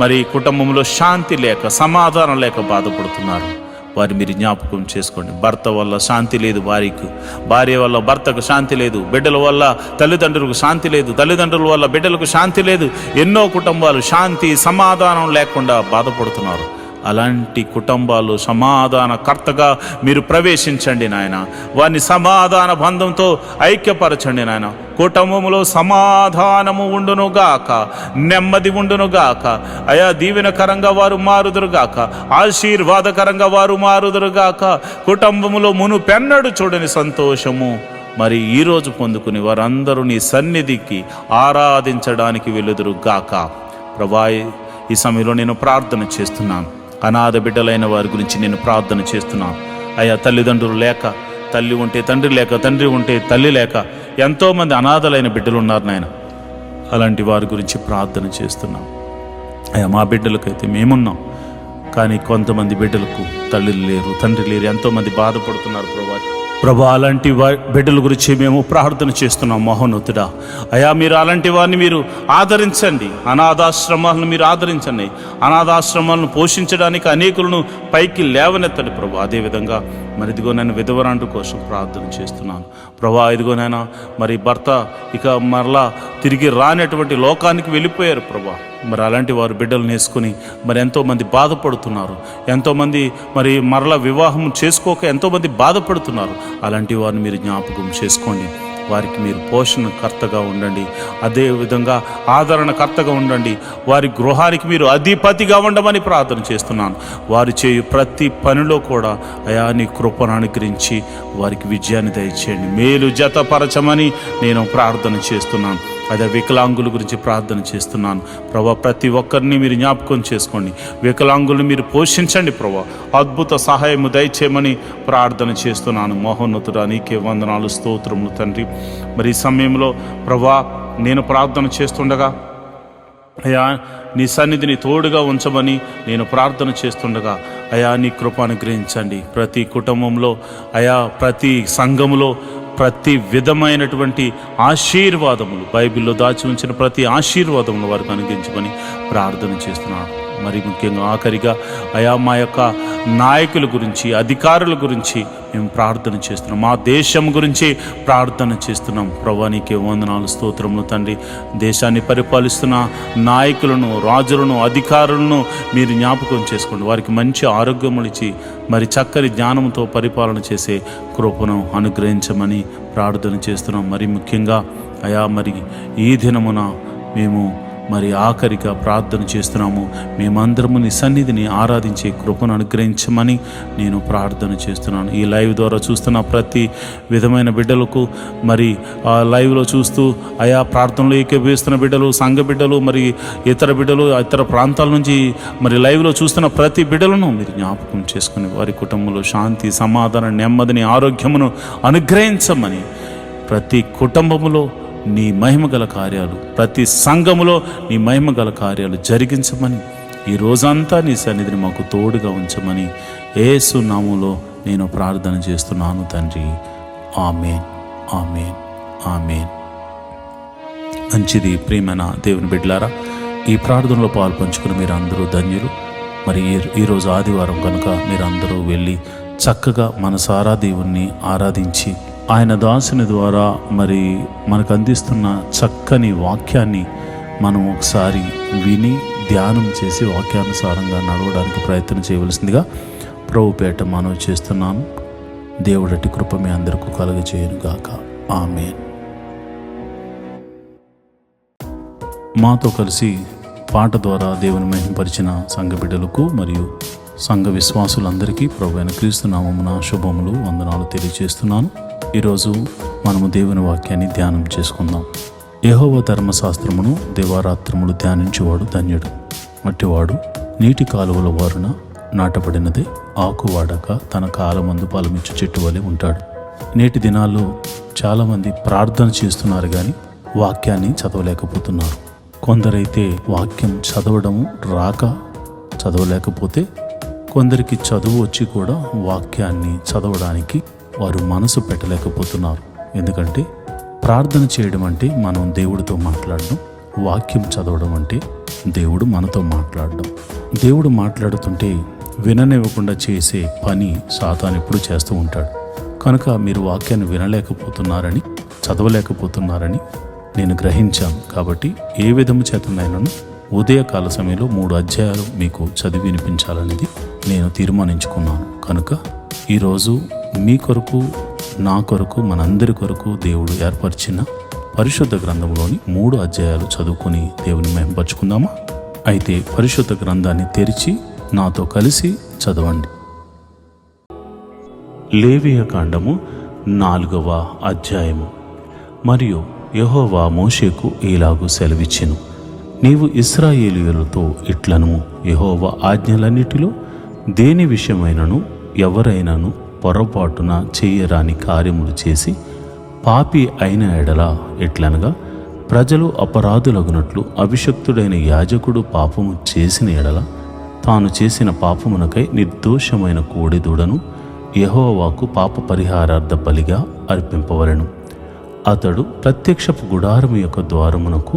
మరి కుటుంబంలో శాంతి లేక, సమాధానం లేక బాధపడుతున్నారు, వారి మీరు జ్ఞాపకం చేసుకోండి. భర్త వల్ల శాంతి లేదు భార్యకు, భార్య వల్ల భర్తకు శాంతి లేదు, బిడ్డల వల్ల తల్లిదండ్రులకు శాంతి లేదు, తల్లిదండ్రుల వల్ల బిడ్డలకు శాంతి లేదు. ఎన్నో కుటుంబాలు శాంతి సమాధానం లేకుండా బాధపడుతున్నారు. అలాంటి కుటుంబాలు సమాధానకర్తగా మీరు ప్రవేశించండి నాయన. వారిని సమాధాన బంధంతో ఐక్యపరచండి నాయన. కుటుంబంలో సమాధానము ఉండునుగాక, నెమ్మది ఉండునుగాక అయా. దీవెనకరంగా వారు మారుదురుగాక, ఆశీర్వాదకరంగా వారు మారుదురుగాక. కుటుంబంలో మునుపెన్నడు చూడని సంతోషము మరి ఈరోజు పొందుకుని వారందరూ నీ సన్నిధికి ఆరాధించడానికి వెలుదురుగాక. ప్రభా ఈ సమయంలో నేను ప్రార్థన చేస్తున్నాను. అనాథ బిడ్డలైన వారి గురించి నేను ప్రార్థన చేస్తున్నాను అయ్యా. తల్లిదండ్రులు లేక, తల్లి ఉంటే తండ్రి లేక, తండ్రి ఉంటే తల్లి లేక ఎంతోమంది అనాథలైన బిడ్డలు ఉన్నారు నాయన. అలాంటి వారి గురించి ప్రార్థన చేస్తున్నాం అయ్యా. మా బిడ్డలకైతే మేమున్నాం, కానీ కొంతమంది బిడ్డలకు తల్లిలు లేరు, తండ్రి లేరు, ఎంతోమంది బాధపడుతున్నారు ప్రభా. అలాంటి బిడ్డల గురించి మేము ప్రార్థన చేస్తున్నాం మహోన్నతుడా అయా. మీరు అలాంటి వారిని మీరు ఆదరించండి, అనాథాశ్రమాలను మీరు ఆదరించండి. అనాథాశ్రమాలను పోషించడానికి అనేకులను పైకి లేవనెత్తండి ప్రభా. అదేవిధంగా మరి ఇదిగో నేను విధవరాండు కోసం ప్రార్థన చేస్తున్నాను ప్రభా. ఇదిగోనైనా మరి భర్త ఇక మరలా తిరిగి రానటువంటి లోకానికి వెళ్ళిపోయారు ప్రభా. మరి అలాంటి వారు బిడ్డలను వేసుకొని మరి ఎంతోమంది బాధపడుతున్నారు, ఎంతోమంది మరి మరలా వివాహం చేసుకోక ఎంతోమంది బాధపడుతున్నారు. అలాంటి వారిని మీరు జ్ఞాపకం చేసుకోండి. వారికి మీరు పోషణకర్తగా ఉండండి, అదేవిధంగా ఆదరణకర్తగా ఉండండి. వారి గృహానికి మీరు అధిపతిగా ఉండమని ప్రార్థన చేస్తున్నాను. వారు చేయు ప్రతి పనిలో కూడా అయా నీ కృపను అనుగ్రహించి వారికి విజయాన్ని దయచేయండి, మేలు జతపరచమని నేను ప్రార్థన చేస్తున్నాను. అదే వికలాంగుల గురించి ప్రార్థన చేస్తున్నాను ప్రభా. ప్రతి ఒక్కరిని మీరు జ్ఞాపకం చేసుకోండి, వికలాంగులను మీరు పోషించండి ప్రభా. అద్భుత సహాయము దయచేయమని ప్రార్థన చేస్తున్నాను. మహోన్నతుడా నీకే వందనాలు, స్తోత్రములు తండ్రి. మరి ఈ సమయంలో ప్రభా నేను ప్రార్థన చేస్తుండగా అయా నీ సన్నిధిని తోడుగా ఉంచమని నేను ప్రార్థన చేస్తుండగా అయా నీ కృప అనుగ్రహించండి. ప్రతి కుటుంబంలో అయా, ప్రతి సంఘములో ప్రతి విధమైనటువంటి ఆశీర్వాదములు, బైబిల్లో దాచి ఉంచిన ప్రతి ఆశీర్వాదములు వారికి అనుగ్రహించమని ప్రార్థన చేస్తున్నాను. మరి ముఖ్యంగా ఆఖరిగా అయా మా యొక్క నాయకుల గురించి, అధికారుల గురించి మేము ప్రార్థన చేస్తున్నాం. మా దేశం గురించి ప్రార్థన చేస్తున్నాం ప్రభువా. నీకే వందనాలు, స్తోత్రములు తండ్రి. దేశాన్ని పరిపాలిస్తున్న నాయకులను, రాజులను, అధికారులను మీరు జ్ఞాపకం చేసుకోండి. వారికి మంచి ఆరోగ్యములు ఇచ్చి మరి చక్కని జ్ఞానంతో పరిపాలన చేసే కృపను అనుగ్రహించమని ప్రార్థన చేస్తున్నాం. మరి ముఖ్యంగా అయా మరి ఈ దినమున మేము మరి ఆఖరిగా ప్రార్థన చేస్తున్నాము. మేమందరము నీ సన్నిధిని ఆరాధించే కృపను అనుగ్రహించమని నేను ప్రార్థన చేస్తున్నాను. ఈ లైవ్ ద్వారా చూస్తున్న ప్రతి విధమైన బిడ్డలకు, మరి ఆ లైవ్లో చూస్తూ అయా ప్రార్థనలో ఏకీభవిస్తున్న బిడ్డలు, సంఘ బిడ్డలు, మరి ఇతర బిడ్డలు, ఇతర ప్రాంతాల నుంచి మరి లైవ్లో చూస్తున్న ప్రతి బిడ్డలను మీరు జ్ఞాపకం చేసుకుని వారి కుటుంబంలో శాంతి, సమాధానం, నెమ్మదిని, ఆరోగ్యమును అనుగ్రహించమని, ప్రతి కుటుంబములో నీ మహిమగల కార్యాలు, ప్రతి సంఘములో నీ మహిమగల కార్యాలు జరిగించమని, ఈ రోజంతా నీ సన్నిధిని మాకు తోడుగా ఉంచమని యేసు నామములో నేను ప్రార్థన చేస్తున్నాను తండ్రి. ఆమేన్, ఆమేన్, ఆమేన్. మంచిది. ప్రియమైన దేవుని బిడ్డలారా, ఈ ప్రార్థనలో పాలు పంచుకుని మీరు అందరూ ధన్యులు. మరి ఈరోజు ఆదివారం కనుక మీరందరూ వెళ్ళి చక్కగా మనసారా దేవుణ్ణి ఆరాధించి ఆయన దాసుని ద్వారా మరి మనకు అందిస్తున్న చక్కని వాక్యాన్ని మనం ఒకసారి విని ధ్యానం చేసి వాక్యానుసారంగా నడవడానికి ప్రయత్నం చేయవలసిందిగా ప్రభుపేట మనవి చేస్తున్నాను. దేవుడటి కృప మీ అందరికీ కలుగజేయును గాక. ఆమేన్. మాతో కలిసి పాట ద్వారా దేవుని మహిమపరిచిన సంఘ బిడ్డలకు మరియు సంఘ విశ్వాసులందరికీ ప్రభువైన క్రీస్తు నామమున శుభములు, వందనాలు తెలియజేస్తున్నాను. ఈరోజు మనము దేవుని వాక్యాన్ని ధ్యానం చేసుకుందాం. యెహోవా ధర్మశాస్త్రమును దివారాత్రములు ధ్యానించేవాడు ధన్యుడు. అట్టివాడు నీటి కాలువల వారున నాటబడినదే ఆకువాడక తన కాలమందు ఫలమిచ్చు చెట్టు వలె ఉంటాడు. నేటి దినాల్లో చాలామంది ప్రార్థన చేస్తున్నారు కానీ వాక్యాన్ని చదవలేకపోతున్నారు. కొందరైతే వాక్యం చదవడము రాక చదవలేకపోతే, కొందరికి చదువు వచ్చి కూడా వాక్యాన్ని చదవడానికి వారు మనసు పెట్టలేకపోతున్నారు. ఎందుకంటే ప్రార్థన చేయడం అంటే మనం దేవుడితో మాట్లాడడం, వాక్యం చదవడం అంటే దేవుడు మనతో మాట్లాడడం. దేవుడు మాట్లాడుతుంటే విననివ్వకుండా చేసే పని సాతాను ఎప్పుడు చేస్తూ ఉంటాడు. కనుక మీరు వాక్యాన్ని వినలేకపోతున్నారని, చదవలేకపోతున్నారని నేను గ్రహించాను. కాబట్టి ఏ విధము చేతనైనాను ఉదయకాల సమయంలో 3 అధ్యాయాలు మీకు చదివి వినిపించాలనేది నేను తీర్మానించుకున్నాను. కనుక ఈరోజు మీ కొరకు, నా కొరకు, మనందరి కొరకు దేవుడు ఏర్పరిచిన పరిశుద్ధ గ్రంథంలోని 3 అధ్యాయాలు చదువుకొని దేవుని మహిమపరుచుకుందామా? అయితే పరిశుద్ధ గ్రంథాన్ని తెరిచి నాతో కలిసి చదవండి. లేవియ కాండము 4వ అధ్యాయము. మరియు యెహోవా మోషేకు ఈలాగు సెలవిచ్చెను, నీవు ఇశ్రాయేలీయులతో ఇట్లనుము, యెహోవా ఆజ్ఞలన్నిటిలో దేని విషయమైనను ఎవరైనాను పొరపాటున చేయరాని కార్యములు చేసి పాపి అయిన ఎడల ఎట్లనగా, ప్రజలు అపరాధులగునట్లు అభిషక్తుడైన యాజకుడు పాపము చేసిన ఎడల తాను చేసిన పాపమునకై నిర్దోషమైన కోడెదూడను యెహోవాకు పాప పరిహారార్థ బలిగా అర్పింపవలెను. అతడు ప్రత్యక్షపు గుడారము యొక్క ద్వారమునకు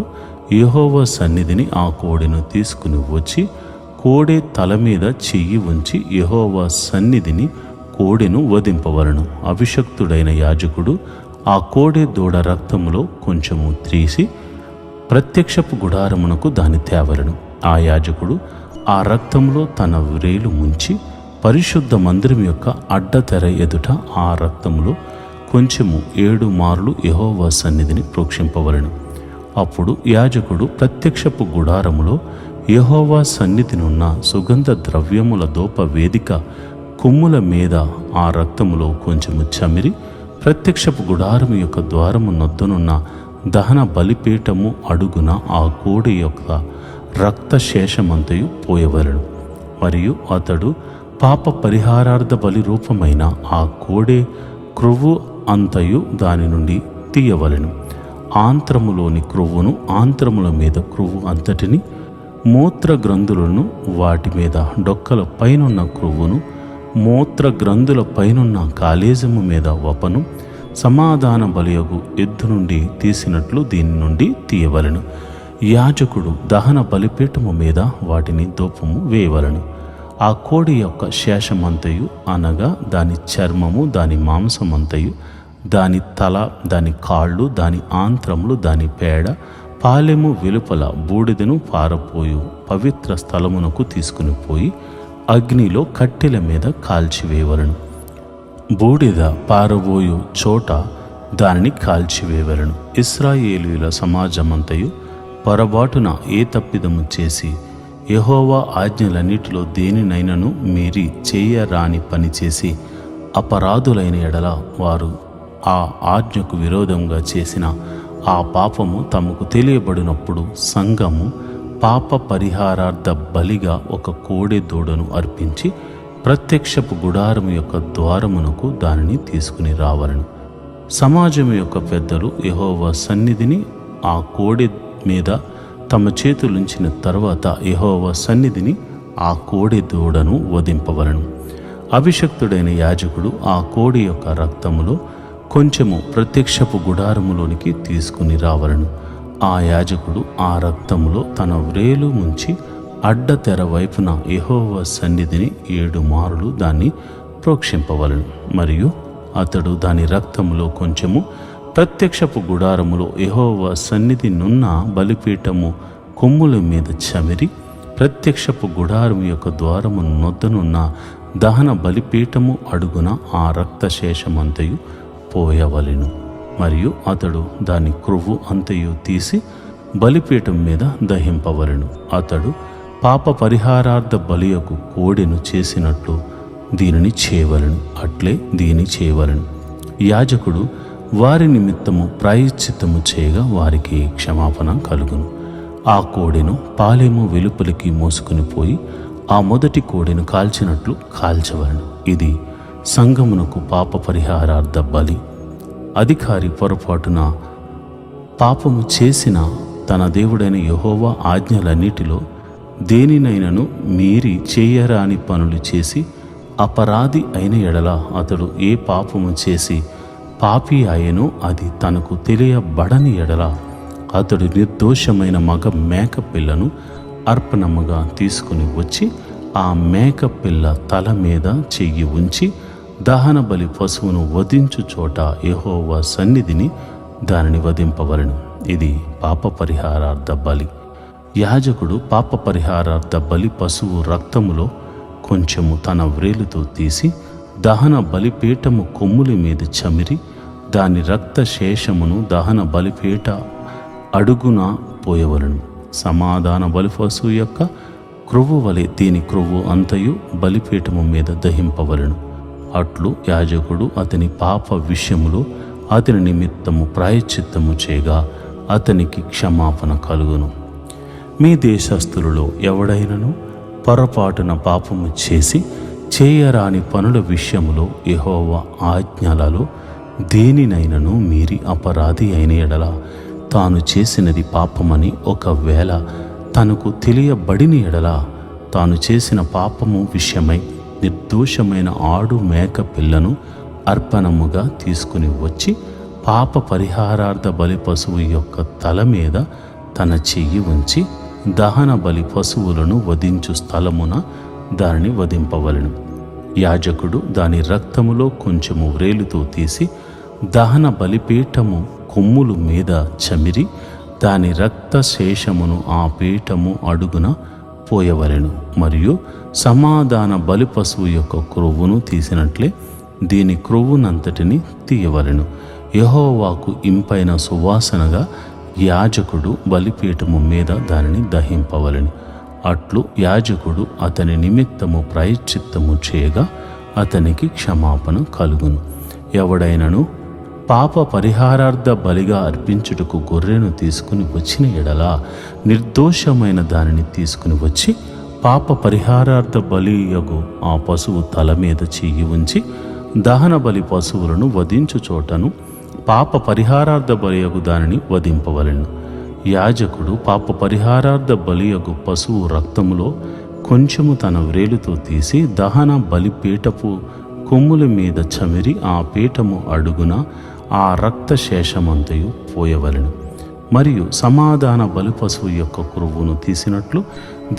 యెహోవా సన్నిధిని ఆ కోడెను తీసుకుని వచ్చి కోడె తల మీద చెయ్యి ఉంచి యెహోవా సన్నిధిని కోడెను వధింపవలను. అభిషక్తుడైన యాజకుడు ఆ కోడె దూడ రక్తములో కొంచెము తీసి ప్రత్యక్షపు గుడారమునకు దాని తేవలను. ఆ యాజకుడు ఆ రక్తంలో తన వ్రేలు ముంచి పరిశుద్ధ మందిరం యొక్క అడ్డతెర ఎదుట ఆ రక్తములో కొంచెము 7 మార్లు యెహోవా సన్నిధిని ప్రోక్షింపవలను. అప్పుడు యాజకుడు ప్రత్యక్షపు గుడారములో యెహోవా సన్నిధినున్న సుగంధ ద్రవ్యముల దోప వేదిక కొమ్ముల మీద ఆ రక్తములో కొంచెము చమిరి ప్రత్యక్షపు గుడారము యొక్క ద్వారము నొద్దనున్న దహన బలిపీఠము అడుగున ఆ కోడి యొక్క రక్త శేషమంతయు పోయవలను. మరియు అతడు పాప పరిహారార్థ బలి రూపమైన ఆ కోడె క్రొవ్వు అంతయు దాని నుండి తీయవలెను. ఆంత్రములోని క్రొవ్వును, ఆంత్రముల మీద క్రొవ్వు అంతటిని, మూత్ర గ్రంథులను, వాటి మీద డొక్కల పైనున్న క్రొవ్వును, మూత్ర గ్రంథుల పైనున్న కాలేజము మీద వపను సమాధాన బలియగు ఎద్దు నుండి తీసినట్లు దీని నుండి తీయవలెను. యాజకుడు దహన బలిపీఠము మీద వాటిని ధూపము వేయవలను. ఆ కోడి యొక్క శేషమంతయు అనగా దాని చర్మము, దాని మాంసమంతయు, దాని తల, దాని కాళ్ళు, దాని ఆంత్రములు, దాని పేడ, పాలెము వెలుపల బూడిదను పారపోయు పవిత్ర స్థలమునకు తీసుకుని పోయి అగ్నిలో కట్టెల మీద కాల్చివేయవలను. బూడిద పారబోయు చోట దానిని కాల్చివేయవలను. ఇశ్రాయేలీయుల సమాజమంతయు పొరబాటున ఏ తప్పిదము చేసి యెహోవా ఆజ్ఞలన్నిటిలో దేనినైనను మీరి చేయరాని పని చేసి అపరాధులైన ఎడల వారు ఆ ఆజ్ఞకు విరోధంగా చేసిన ఆ పాపము తమకు తెలియబడినప్పుడు సంఘము పాప పరిహారార్థ బలిగా ఒక కోడె దూడను అర్పించి ప్రత్యక్షపు గుడారము యొక్క ద్వారమునకు దానిని తీసుకుని రావలను. సమాజం యొక్క పెద్దలు యెహోవా సన్నిధిని ఆ కోడె మీద తమ చేతులుంచిన తర్వాత యెహోవా సన్నిధిని ఆ కోడె దూడను వధింపవలను. అభిషక్తుడైన యాజకుడు ఆ కోడి యొక్క రక్తములో కొంచెము ప్రత్యక్షపు గుడారములోనికి తీసుకుని రావలను. ఆ యాజకుడు ఆ రక్తములో తన వ్రేలు ముంచి అడ్డతెర వైపున యెహోవా సన్నిధిని 7 మారులు దాన్ని ప్రోక్షింపవలను. మరియు అతడు దాని రక్తములో కొంచెము ప్రత్యక్షపు గుడారములో యెహోవా సన్నిధి నున్న బలిపీఠము కొమ్ముల మీద చమిరి ప్రత్యక్షపు గుడారము యొక్క ద్వారము నొద్దనున్న దహన బలిపీఠము అడుగున ఆ రక్తశేషమంతయు పోయవలెను. మరియు అతడు దాని క్రొవ్వు అంతయు తీసి బలిపీఠం మీద దహింపవలెను. అతడు పాప పరిహారార్థ బలియకు కోడెను చేసినట్లు దీనిని చేయవలెను. అట్లే దీని చేయవలెను. యాజకుడు వారి నిమిత్తము ప్రాయశ్చిత్తము చేయగా వారికి క్షమాపణ కలుగును. ఆ కోడెను పాలెము వెలుపలికి మోసుకుని పోయి ఆ మొదటి కోడెను కాల్చినట్లు కాల్చవలెను. ఇది సంఘమునకు పాప పరిహారార్థ బలి. అధికారి పొరపాటున పాపము చేసిన తన దేవుడైన యెహోవా ఆజ్ఞలన్నిటిలో దేనినైనను మీరి చేయరాని పనులు చేసి అపరాధి అయిన ఎడల అతడు ఏ పాపము చేసి పాపి ఆయనో అది తనకు తెలియబడని ఎడల అతడు నిర్దోషమైన మగ మేక పిల్లను అర్పణముగా తీసుకుని వచ్చి ఆ మేక పిల్ల తల మీద చెయ్యి ఉంచి దహన బలి పశువును వధించు చోట యెహోవా సన్నిధిని దానిని వధింపవలెను. ఇది పాప పరిహారార్థ బలి. యాజకుడు పాప పరిహారార్థ బలి పశువు రక్తములో కొంచెము తన వ్రేలుతో తీసి దహన బలిపీఠము కొమ్ముల మీద చమిరి దాని రక్త శేషమును దహన బలిపీఠ అడుగున పోయవలను. సమాధాన బలి పశువు యొక్క క్రొవ్వు వలె దీని క్రొవ్వు అంతయు బలిపీఠము మీద దహింపవలను. అట్లు యాజకుడు అతని పాప విషయములో అతని నిమిత్తము ప్రాయశ్చిత్తము చేయగా అతనికి క్షమాపణ కలుగును. మీ దేశస్థులలో ఎవడైనను పొరపాటున పాపము చేసి చేయరాని పనుల విషయములో యెహోవా ఆజ్ఞలలో దేనినైనను మీరి అపరాధి అయిన ఎడల తాను చేసినది పాపమని ఒకవేళ తనకు తెలియబడిన ఎడల తాను చేసిన పాపము విషయమై నిర్దోషమైన ఆడు మేక పిల్లను అర్పణముగా తీసుకుని వచ్చి పాప పరిహారార్థ బలి పశువు యొక్క తల మీద తన చెయ్యి ఉంచి దహన బలి పశువులను వధించు స్థలమున దానిని వధింపవలెను. యాజకుడు దాని రక్తములో కొంచెము వ్రేలుతో తీసి దహన బలిపీఠము కొమ్ములు మీద చమిరి దాని రక్త శేషమును ఆ పీఠము అడుగున పోయవలెను. మరియు సమాధాన బలి పశువు యొక్క క్రొవ్వును తీసినట్లే దీని క్రొవ్వునంతటిని తీయవలెను. యెహోవాకు ఇంపైన సువాసనగా యాజకుడు బలిపీఠము మీద దానిని దహింపవలెను. అట్లు యాజకుడు అతని నిమిత్తము ప్రాయశ్చిత్తము చేయగా అతనికి క్షమాపణ కలుగును. ఎవడైనను పాప పరిహారార్థ బలిగా అర్పించుటకు గొర్రెను తీసుకుని వచ్చిన ఎడల నిర్దోషమైన దానిని తీసుకుని వచ్చి పాప పరిహారార్థ బలియగు ఆ పశువు తల మీద చెయ్యి ఉంచి దహన బలి పశువులను వధించు చోటను పాప పరిహారార్థ బలియగు దానిని వధింపవలెను. యాజకుడు పాప పరిహారార్థ బలియగు పశువు రక్తములో కొంచెము తన వ్రేలుతో తీసి దహన బలిపీఠపు కొమ్ముల మీద చమిరి ఆ పీఠము అడుగున ఆ రక్త శేషమంతయు పోయవలెను. మరియు సమాధాన బలి పశువు యొక్క క్రొవ్వును తీసినట్లు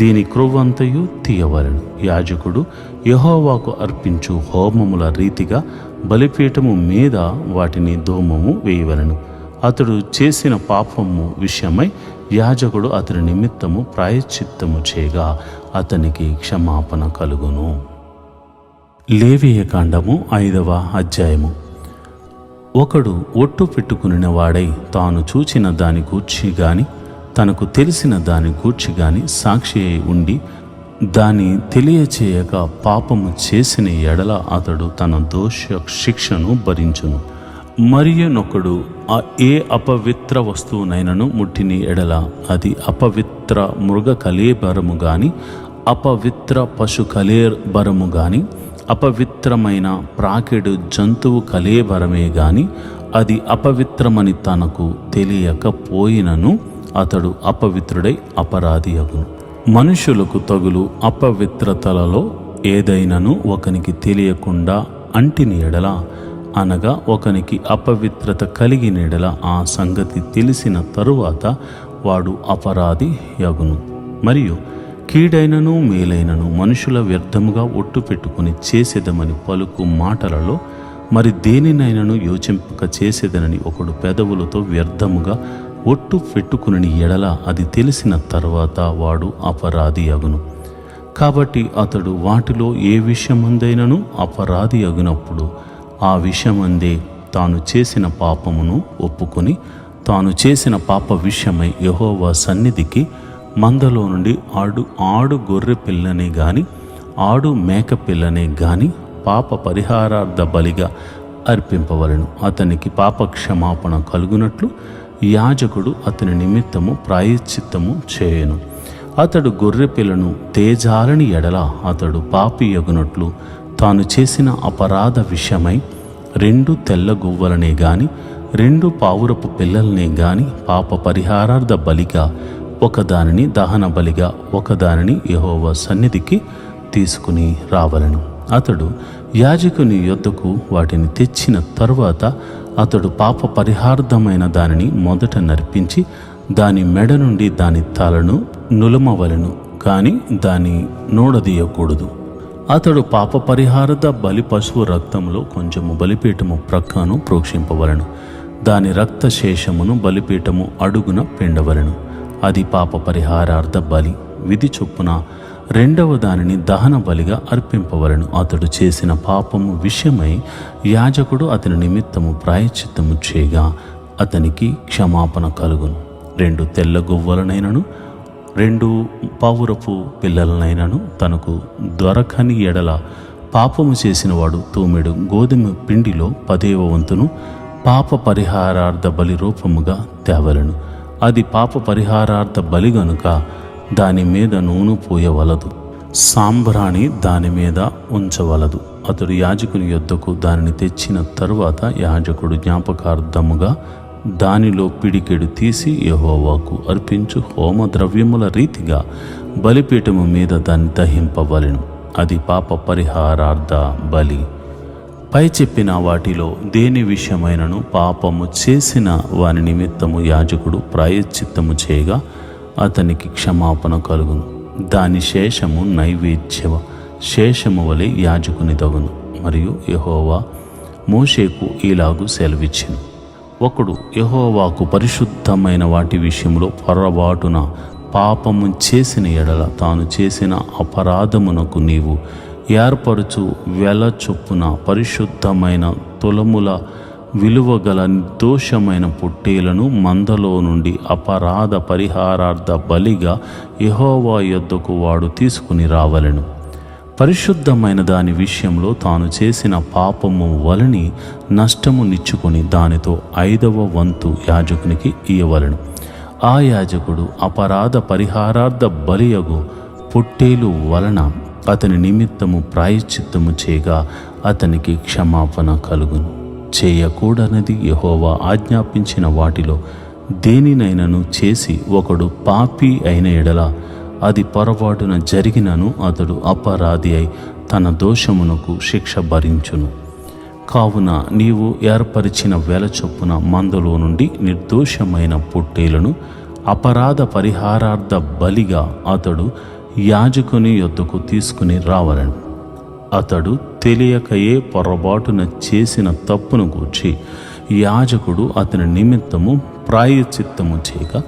దీని క్రొవ్వంతయు తీయవలెను. యాజకుడు యెహోవాకు అర్పించు హోమముల రీతిగా బలిపీఠము మీద వాటిని ధూమము వేయవలెను. అతడు చేసిన పాపము విషయమై యాజకుడు అతని నిమిత్తము ప్రాయశ్చిత్తము చేయగా అతనికి క్షమాపణ కలుగును. లేవీయ కాండము 5వ అధ్యాయము. ఒకడు ఒట్టు పెట్టుకుని వాడై తాను చూచిన దాని గూర్చి గాని తనకు తెలిసిన దాని గూర్చి గాని సాక్షి అయి ఉండి దాని తెలియచేయక పాపము చేసిన ఎడల అతడు తన దోష శిక్షను భరించును. మరియునొకడు ఏ అపవిత్ర వస్తువునైనను ముట్టిని ఎడల అది అపవిత్ర మృగ కళేబరము గాని అపవిత్ర పశు కళేబరము గాని అపవిత్రమైన ప్రాకెడు జంతువు కళేబరమే గాని అది అపవిత్రమని తనకు తెలియకపోయినను అతడు అపవిత్రుడై అపరాధి అగును. మనుషులకు తగులు అపవిత్రతలలో ఏదైనను ఒకనికి తెలియకుండా అంటిని ఎడల అనగా ఒకనికి అపవిత్రత కలిగిన యెడల ఆ సంగతి తెలిసిన తరువాత వాడు అపరాధి యగును. మరియు కీడైనను మేలైనను మనుషుల వ్యర్థముగా ఒట్టు పెట్టుకుని చేసేదమని పలుకు మాటలలో మరి దేనినైనను యోచింపక చేసేదనని ఒకడు పెదవులతో వ్యర్థముగా ఒట్టు పెట్టుకుని ఎడల అది తెలిసిన తర్వాత వాడు అపరాధి యగును. కాబట్టి అతడు వాటిలో ఏ విషయమందైనను అపరాధి అగునప్పుడు ఆ విషయమందే తాను చేసిన పాపమును ఒప్పుకొని తాను చేసిన పాప విషయమై యెహోవా సన్నిధికి మందలో నుండి ఆడు గొర్రె పిల్లనే గాని ఆడు మేక పిల్లనే గాని పాప పరిహారార్థ బలిగా అర్పింపవలెను. అతనికి పాప క్షమాపణ కలుగునట్లు యాజకుడు అతని నిమిత్తము ప్రాయశ్చిత్తము చేయను. అతడు గొర్రె పిల్లను తేజాలని ఎడల అతడు పాపి యగునట్లు తాను చేసిన అపరాధ విషయమై 2 తెల్ల గువ్వలనే గాని 2 పావురపు పిల్లలనే గాని పాప పరిహారార్థ బలిగా ఒకదానిని దహన బలిగా ఒకదానిని యెహోవా సన్నిధికి తీసుకుని రావలెను. అతడు యాజకుని యొద్దకు వాటిని తెచ్చిన తరువాత అతడు పాప పరిహార్థమైన దానిని మొదట నర్పించి దాని మెడ నుండి దాని తలను నులమవలెను, కానీ దాని నూడదీయకూడదు. అతడు పాప పరిహారద బలి పశువు రక్తంలో కొంచెము బలిపీఠము ప్రక్కను ప్రోక్షింపవలెను. దాని రక్త శేషమును బలిపీఠము అడుగున పిండవలెను. అది పాప పరిహారార్థ బలి. విధి చొప్పున 2వ దానిని దహన బలిగా అర్పింపవలెను. అతడు చేసిన పాపము విషయమై యాజకుడు అతని నిమిత్తము ప్రాయశ్చిత్తము చేయగా అతనికి క్షమాపణ కలుగును. 2 తెల్ల గువ్వలనైనను 2 పావురపు పిల్లలనైనను తనకు దొరకని ఎడల పాపము చేసిన వాడు తూమెడు గోధుమ పిండిలో 10వ వంతును పాప పరిహారార్థ బలి రూపముగా తేవలెను. అది పాప పరిహారార్థ బలి గనుక దాని మీద నూనె పోయవలదు, సాంబ్రాణి దాని మీద ఉంచవలదు. అతడు యాజకుని యొద్దకు దానిని తెచ్చిన తరువాత యాజకుడు జ్ఞాపకార్థముగా దానిలో పిడికెడు తీసి యెహోవాకు అర్పించు హోమ ద్రవ్యముల రీతిగా బలిపీఠము మీద దాన్ని దహింపవలెను. అది పాప పరిహారార్థ బలి. పై చెప్పిన వాటిలో దేని విషయమైనను పాపము చేసిన వాని నిమిత్తము యాజకుడు ప్రాయశ్చిత్తము చేయగా అతనికి క్షమాపణ కలుగును. దాని శేషము నైవేద్య శేషము వలె యాజకుని దగును. మరియు యెహోవా మోషేకు ఇలాగు సెలవిచ్చెను. ఒకడు యెహోవాకు పరిశుద్ధమైన వాటి విషయంలో పొరపాటున పాపము చేసిన ఎడల తాను చేసిన అపరాధమునకు నీవు ఏర్పరచు వెల చొప్పున పరిశుద్ధమైన తులముల విలువగల నిర్దోషమైన పొట్టేలను మందలో నుండి అపరాధ పరిహారార్థ బలిగా యెహోవా యొద్దకు వాడు తీసుకుని రావలెను. పరిశుద్ధమైన దాని విషయంలో తాను చేసిన పాపము వలని నష్టము నిచ్చుకొని దానితో 5వ వంతు యాజకునికి ఇయ్యవలెను. ఆ యాజకుడు అపరాధ పరిహారార్థ బలియగు పొట్టేలు వలన అతని నిమిత్తము ప్రాయశ్చిత్తము చేయగా అతనికి క్షమాపణ కలుగును. చేయకూడనిది యెహోవా ఆజ్ఞాపించిన వాటిలో దేనినైనను చేసి ఒకడు పాపి అయిన ఎడల అది పొరపాటున జరిగినను అతడు అపరాధి అయి తన దోషమునకు శిక్ష భరించును. కావున నీవు ఏర్పరిచిన వెల చొప్పున మందలో నుండి నిర్దోషమైన పొట్టేలను అపరాధ పరిహారార్థ బలిగా అతడు యాజకుని యొద్దకు తీసుకుని రావలెను. అతడు తెలియకయే పొరపాటున చేసిన తప్పును గూర్చి యాజకుడు అతని నిమిత్తము ప్రాయశ్చిత్తము చేయగా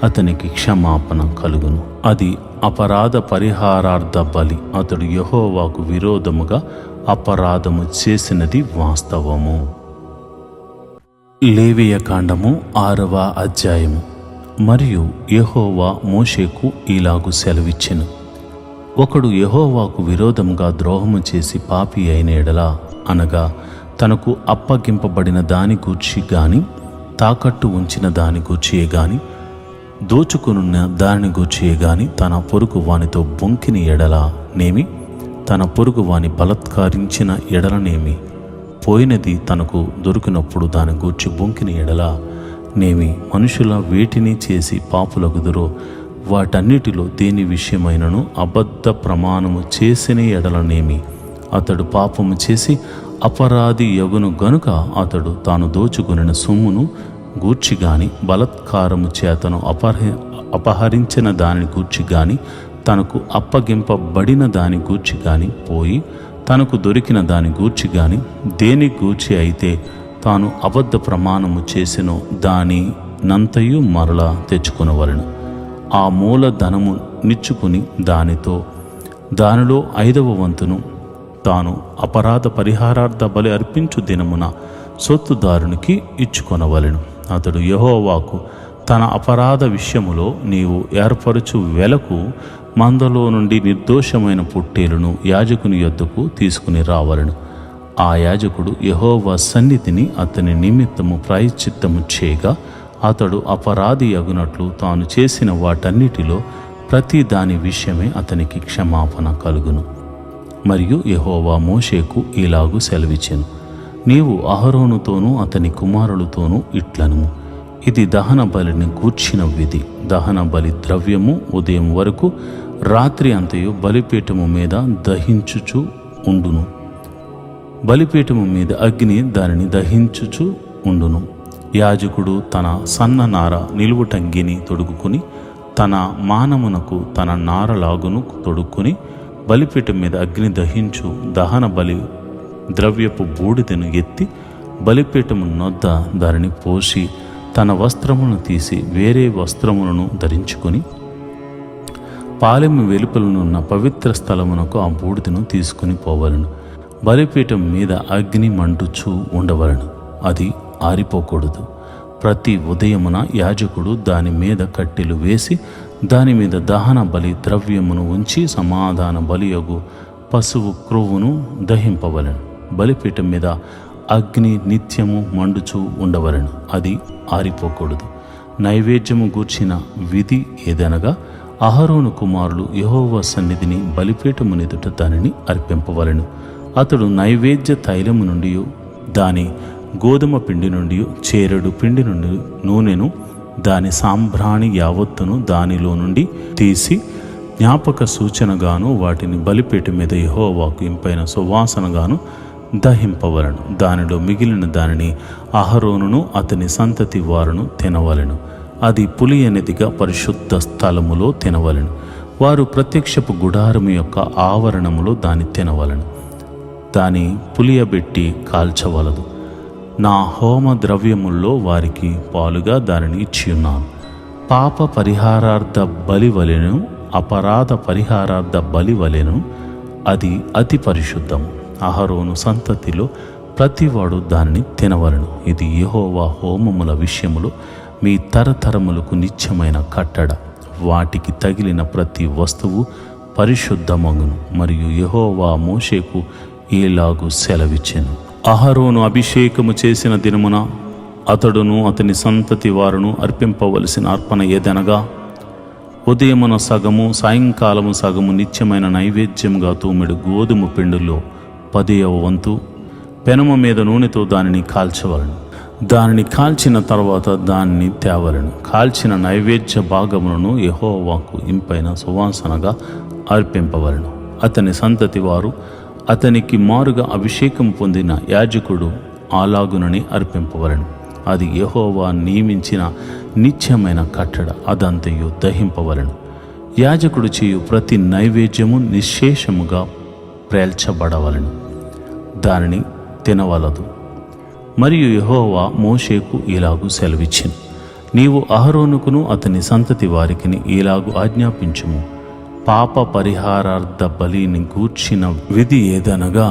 అతనికి క్షమాపణ కలుగును. అది అపరాధ పరిహారార్థ బలి. అతడు యెహోవాకు విరోధముగా అపరాధము చేసినది వాస్తవము. లేవియ కాండము 6వ అధ్యాయము. మరియు యెహోవా మోషేకు ఇలాగు సెలవిచ్చెను. ఒకడు యెహోవాకు విరోధముగా ద్రోహము చేసి పాపి అయిన ఎడల, అనగా తనకు అప్పగింపబడిన దాని గూర్చి గాని తాకట్టు ఉంచిన దాని గూర్చియే గాని దోచుకునున్న దాని గూర్చియే గాని తన పొరుగు వానితో బొంకిన ఎడల నేమి, తన పొరుగు వాని బలత్కరించిన ఎడలనేమి, పోయినది తనకు దొరికినప్పుడు దాని గూర్చి బొంకిన ఎడల నేమి, మనుషుల వేటిని చేసి పాపులగుదురో వాటన్నిటిలో దేని విషయమైనను అబద్ధ ప్రమాణము చేసిన ఎడలనేమి, అతడు పాపము చేసి అపరాధి యగును గనుక అతడు తాను దోచుకొనిన సొమ్మును గూర్చి గాని బలాత్కారము చేతను అపహరించిన దానిని గూర్చి గాని తనకు అప్పగింపబడిన దాని గూర్చి గాని పోయి తనకు దొరికిన దాని గూర్చి గాని దేని గూర్చి అయితే తాను అబద్ధ ప్రమాణము చేసినో దానినంతయు మరలా తెచ్చుకొనవలెను. ఆ మూల ధనము నిచ్చుకుని దానిలో 5వ వంతును తాను అపరాధ పరిహారార్థ బలి అర్పించు దినమున సొత్తుదారునికి ఇచ్చుకొనవలెను. అతడు యెహోవాకు తన అపరాధ విషయములో నీవు ఏర్పరచు వెలకు మందలో నుండి నిర్దోషమైన పొట్టేలును యాజకుని యొద్దకు తీసుకుని రావలెను. ఆ యాజకుడు యెహోవా సన్నిధిని అతని నిమిత్తము ప్రాయశ్చిత్తము చేయగా అతడు అపరాధి అగునట్లు తాను చేసిన వాటన్నిటిలో ప్రతి దాని విషయమే అతనికి క్షమాపణ కలుగును. మరియు యెహోవా మోషేకు ఇలాగు సెలవిచ్చెను, నీవు అహరోనుతోనూ అతని కుమారులతోనూ ఇట్లనుము, ఇది దహన బలిని గూర్చిన విధి. దహన బలి ద్రవ్యము ఉదయం వరకు రాత్రి అంతయు బలిపీఠము మీద దహించుచు ఉండును. బలిపీఠము మీద అగ్ని దానిని దహించుచు ఉండును. యాజకుడు తన సన్న నార నిలువుటంగిని తొడుగుకుని తన మానమునకు తన నారలాగును తొడుక్కుని బలిపీఠం మీద అగ్ని దహించు దహన బలి ద్రవ్యపు బూడిదను ఎత్తి బలిపీఠము నొద్ద దానిని పోసి తన వస్త్రమును తీసి వేరే వస్త్రములను ధరించుకొని పాలెము వెలుపలనున్న పవిత్ర స్థలమునకు ఆ బూడిదను తీసుకుని పోవలను. బలిపీఠం మీద అగ్ని మండుచూ ఉండవలను, అది ఆరిపోకూడదు. ప్రతి ఉదయమున యాజకుడు దాని మీద కట్టెలు వేసి దాని మీద దహన బలి ద్రవ్యమును ఉంచి సమాధాన బలియగు పశువు క్రొవ్వును దహింపవలను. బలిపీఠం మీద అగ్ని నిత్యము మండుచూ ఉండవలను, అది ఆరిపోకూడదు. నైవేద్యము గూర్చిన విధి ఏదనగా అహరోను కుమారులు యెహోవా సన్నిధిని బలిపీఠము ఎదుట దానిని అర్పింపవలను. అతడు నైవేద్య తైలము నుండి దాని గోధుమ పిండి నుండి చేరెడు పిండి నుండి నూనెను దాని సాంబ్రాణి యావత్తును దానిలో నుండి తీసి జ్ఞాపక సూచనగాను వాటిని బలిపీఠం మీద యెహోవాకు ఇంపైన సువాసనగాను దహింపవలను. దానిలో మిగిలిన దానిని అహరోనును అతని సంతతి వారును తినవలెను. అది పులియనిదిగా పరిశుద్ధ స్థలములో తినవలెను. వారు ప్రత్యక్షపు గుడారము యొక్క ఆవరణములో దాన్ని తినవలెను. దాని పులియబెట్టి కాల్చవలదు. నా హోమ ద్రవ్యముల్లో వారికి పాలుగా దానిని ఇచ్చియున్నాను. పాప పరిహారార్థ బలి వలెను అపరాధ పరిహారార్థ బలి వలెను అది అతి పరిశుద్ధము. అహరోను సంతతిలో ప్రతివాడు దానిని తినవలను. ఇది యెహోవా హోమముల విషయములో మీ తరతరములకు నిత్యమైన కట్టడ. వాటికి తగిలిన ప్రతి వస్తువు పరిశుద్ధమగును. మరియు యెహోవా మోషేకు ఈలాగు సెలవిచ్చెను, అహరోను అభిషేకము చేసిన దినమున అతడును అతని సంతతి వారును అర్పింపవలసిన అర్పణ ఏదనగా ఉదయమున సగము సాయంకాలము సగము నిత్యమైన నైవేద్యముగా తూమెడు గోధుమ పిండిలో 10వ వంతు పెనము మీద నూనెతో దానిని కాల్చవలను. దానిని కాల్చిన తర్వాత దానిని తేవలను. కాల్చిన నైవేద్య భాగములను యెహోవాకు ఇంపైన సువాసనగా అర్పింపవలను. అతని సంతతి వారు అతనికి మారుగా అభిషేకం పొందిన యాజకుడు అలాగునని అర్పింపవలను. అది యెహోవా నియమించిన నిత్యమైన కట్టడ. అదంతయు దహింపవలను. యాజకుడు చేయు ప్రతి నైవేద్యము నిశ్శేషముగా ప్రేల్చబడవలను, దానిని తినవలదు. మరియు యెహోవా మోషేకు ఇలాగు సెలవిచ్చెను, నీవు అహరోనుకును అతని సంతతి వారికిని ఇలాగు ఆజ్ఞాపించుము, పాప పరిహారార్థ బలిని గూర్చిన విధి ఏదనగా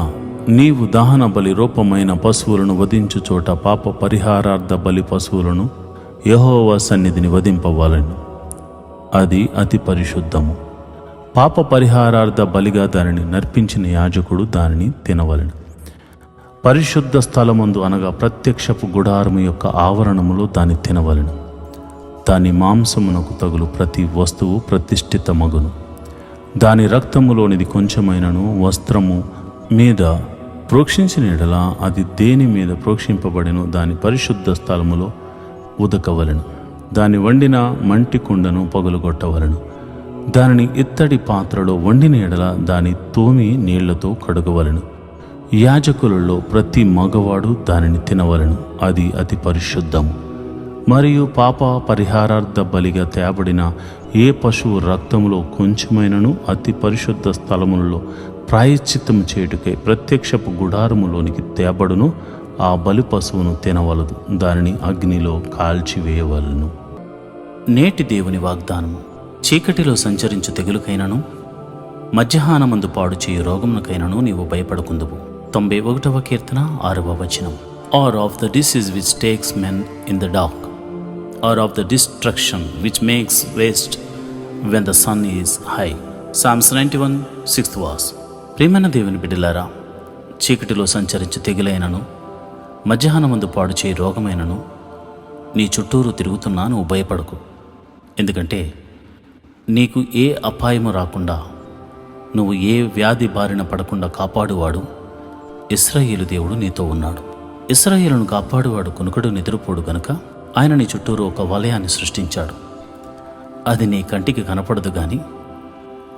నీవు దహన బలి రూపమైన పశువులను వధించు చోట పాప పరిహారార్థ బలి పశువులను యెహోవా సన్నిధిని వధింపవలెను, అది అతి పరిశుద్ధము. పాప పరిహారార్థ బలిగా దానిని నర్పించిన యాజకుడు దానిని తినవలెను. పరిశుద్ధ స్థలమందు అనగా ప్రత్యక్షపు గుడారము యొక్క ఆవరణములో దాన్ని తినవలెను. దాని మాంసమునకు తగులు ప్రతి వస్తువు ప్రతిష్ఠితమగును. దాని రక్తములోనిది కొంచెమైనను వస్త్రము మీద ప్రోక్షించిన ఎడల అది దేని మీద ప్రోక్షింపబడినో దాని పరిశుద్ధ స్థలములో ఉదకవలెను. దాని వండిన మంటి కుండను పగులగొట్టవలెను. దానిని ఇత్తడి పాత్రలో వండిన ఎడల దాని తోమి నీళ్లతో కడుగవలెను. యాజకులలో ప్రతి మగవాడు దానిని తినవలెను, అది అతి పరిశుద్ధము. మరియు పాప పరిహారార్థ బలిగా తేబడిన ఏ పశువు రక్తములో కొంచెమైనను అతి పరిశుద్ధ స్థలములలో ప్రాయశ్చిత్తము చేయుటకై ప్రత్యక్షపు గుడారములోనికి తేబడును, ఆ బలి పశువును తినవలదు, దానిని అగ్నిలో కాల్చివేయవలను. నేటి దేవుని వాగ్దానము. చీకటిలో సంచరించు తెగులుకైనను మధ్యాహ్నమందు పాడు చేయు రోగమునకైనను నీవు భయపడకుందువు. 91వ కీర్తన 6వ వచనం. Or of the disease which takes men in the dark, or of the destruction which makes waste when the sun is high. Psalms 91, 6th verse. ప్రియమైన దేవుని బిడ్డలారా, చీకటిలో సంచరించు తెగులైనను మధ్యాహ్నమందు పాడు చేయి రోగమైనను నీ చుట్టూరు తిరుగుతున్నా నువ్వు భయపడకు. ఎందుకంటే నీకు ఏ అపాయము రాకుండా, నువ్వు ఏ వ్యాధి బారిన పడకుండా కాపాడువాడు ఇశ్రాయేలు దేవుడు నీతో ఉన్నాడు. ఇశ్రాయేలును కాపాడువాడు కొనుకడు నిద్రపోడు గనుక ఆయన నీ చుట్టూరు ఒక వలయాన్ని సృష్టించాడు. అది నీ కంటికి కనపడదు కానీ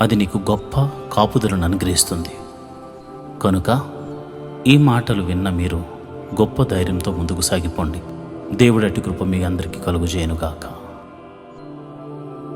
అది నీకు గొప్ప కాపుదలను అనుగ్రహిస్తుంది. కనుక ఈ మాటలు విన్న మీరు గొప్ప ధైర్యంతో ముందుకు సాగిపోండి. దేవుడి అట్టి కృప మీ అందరికీ కలుగుజేయునుగాక.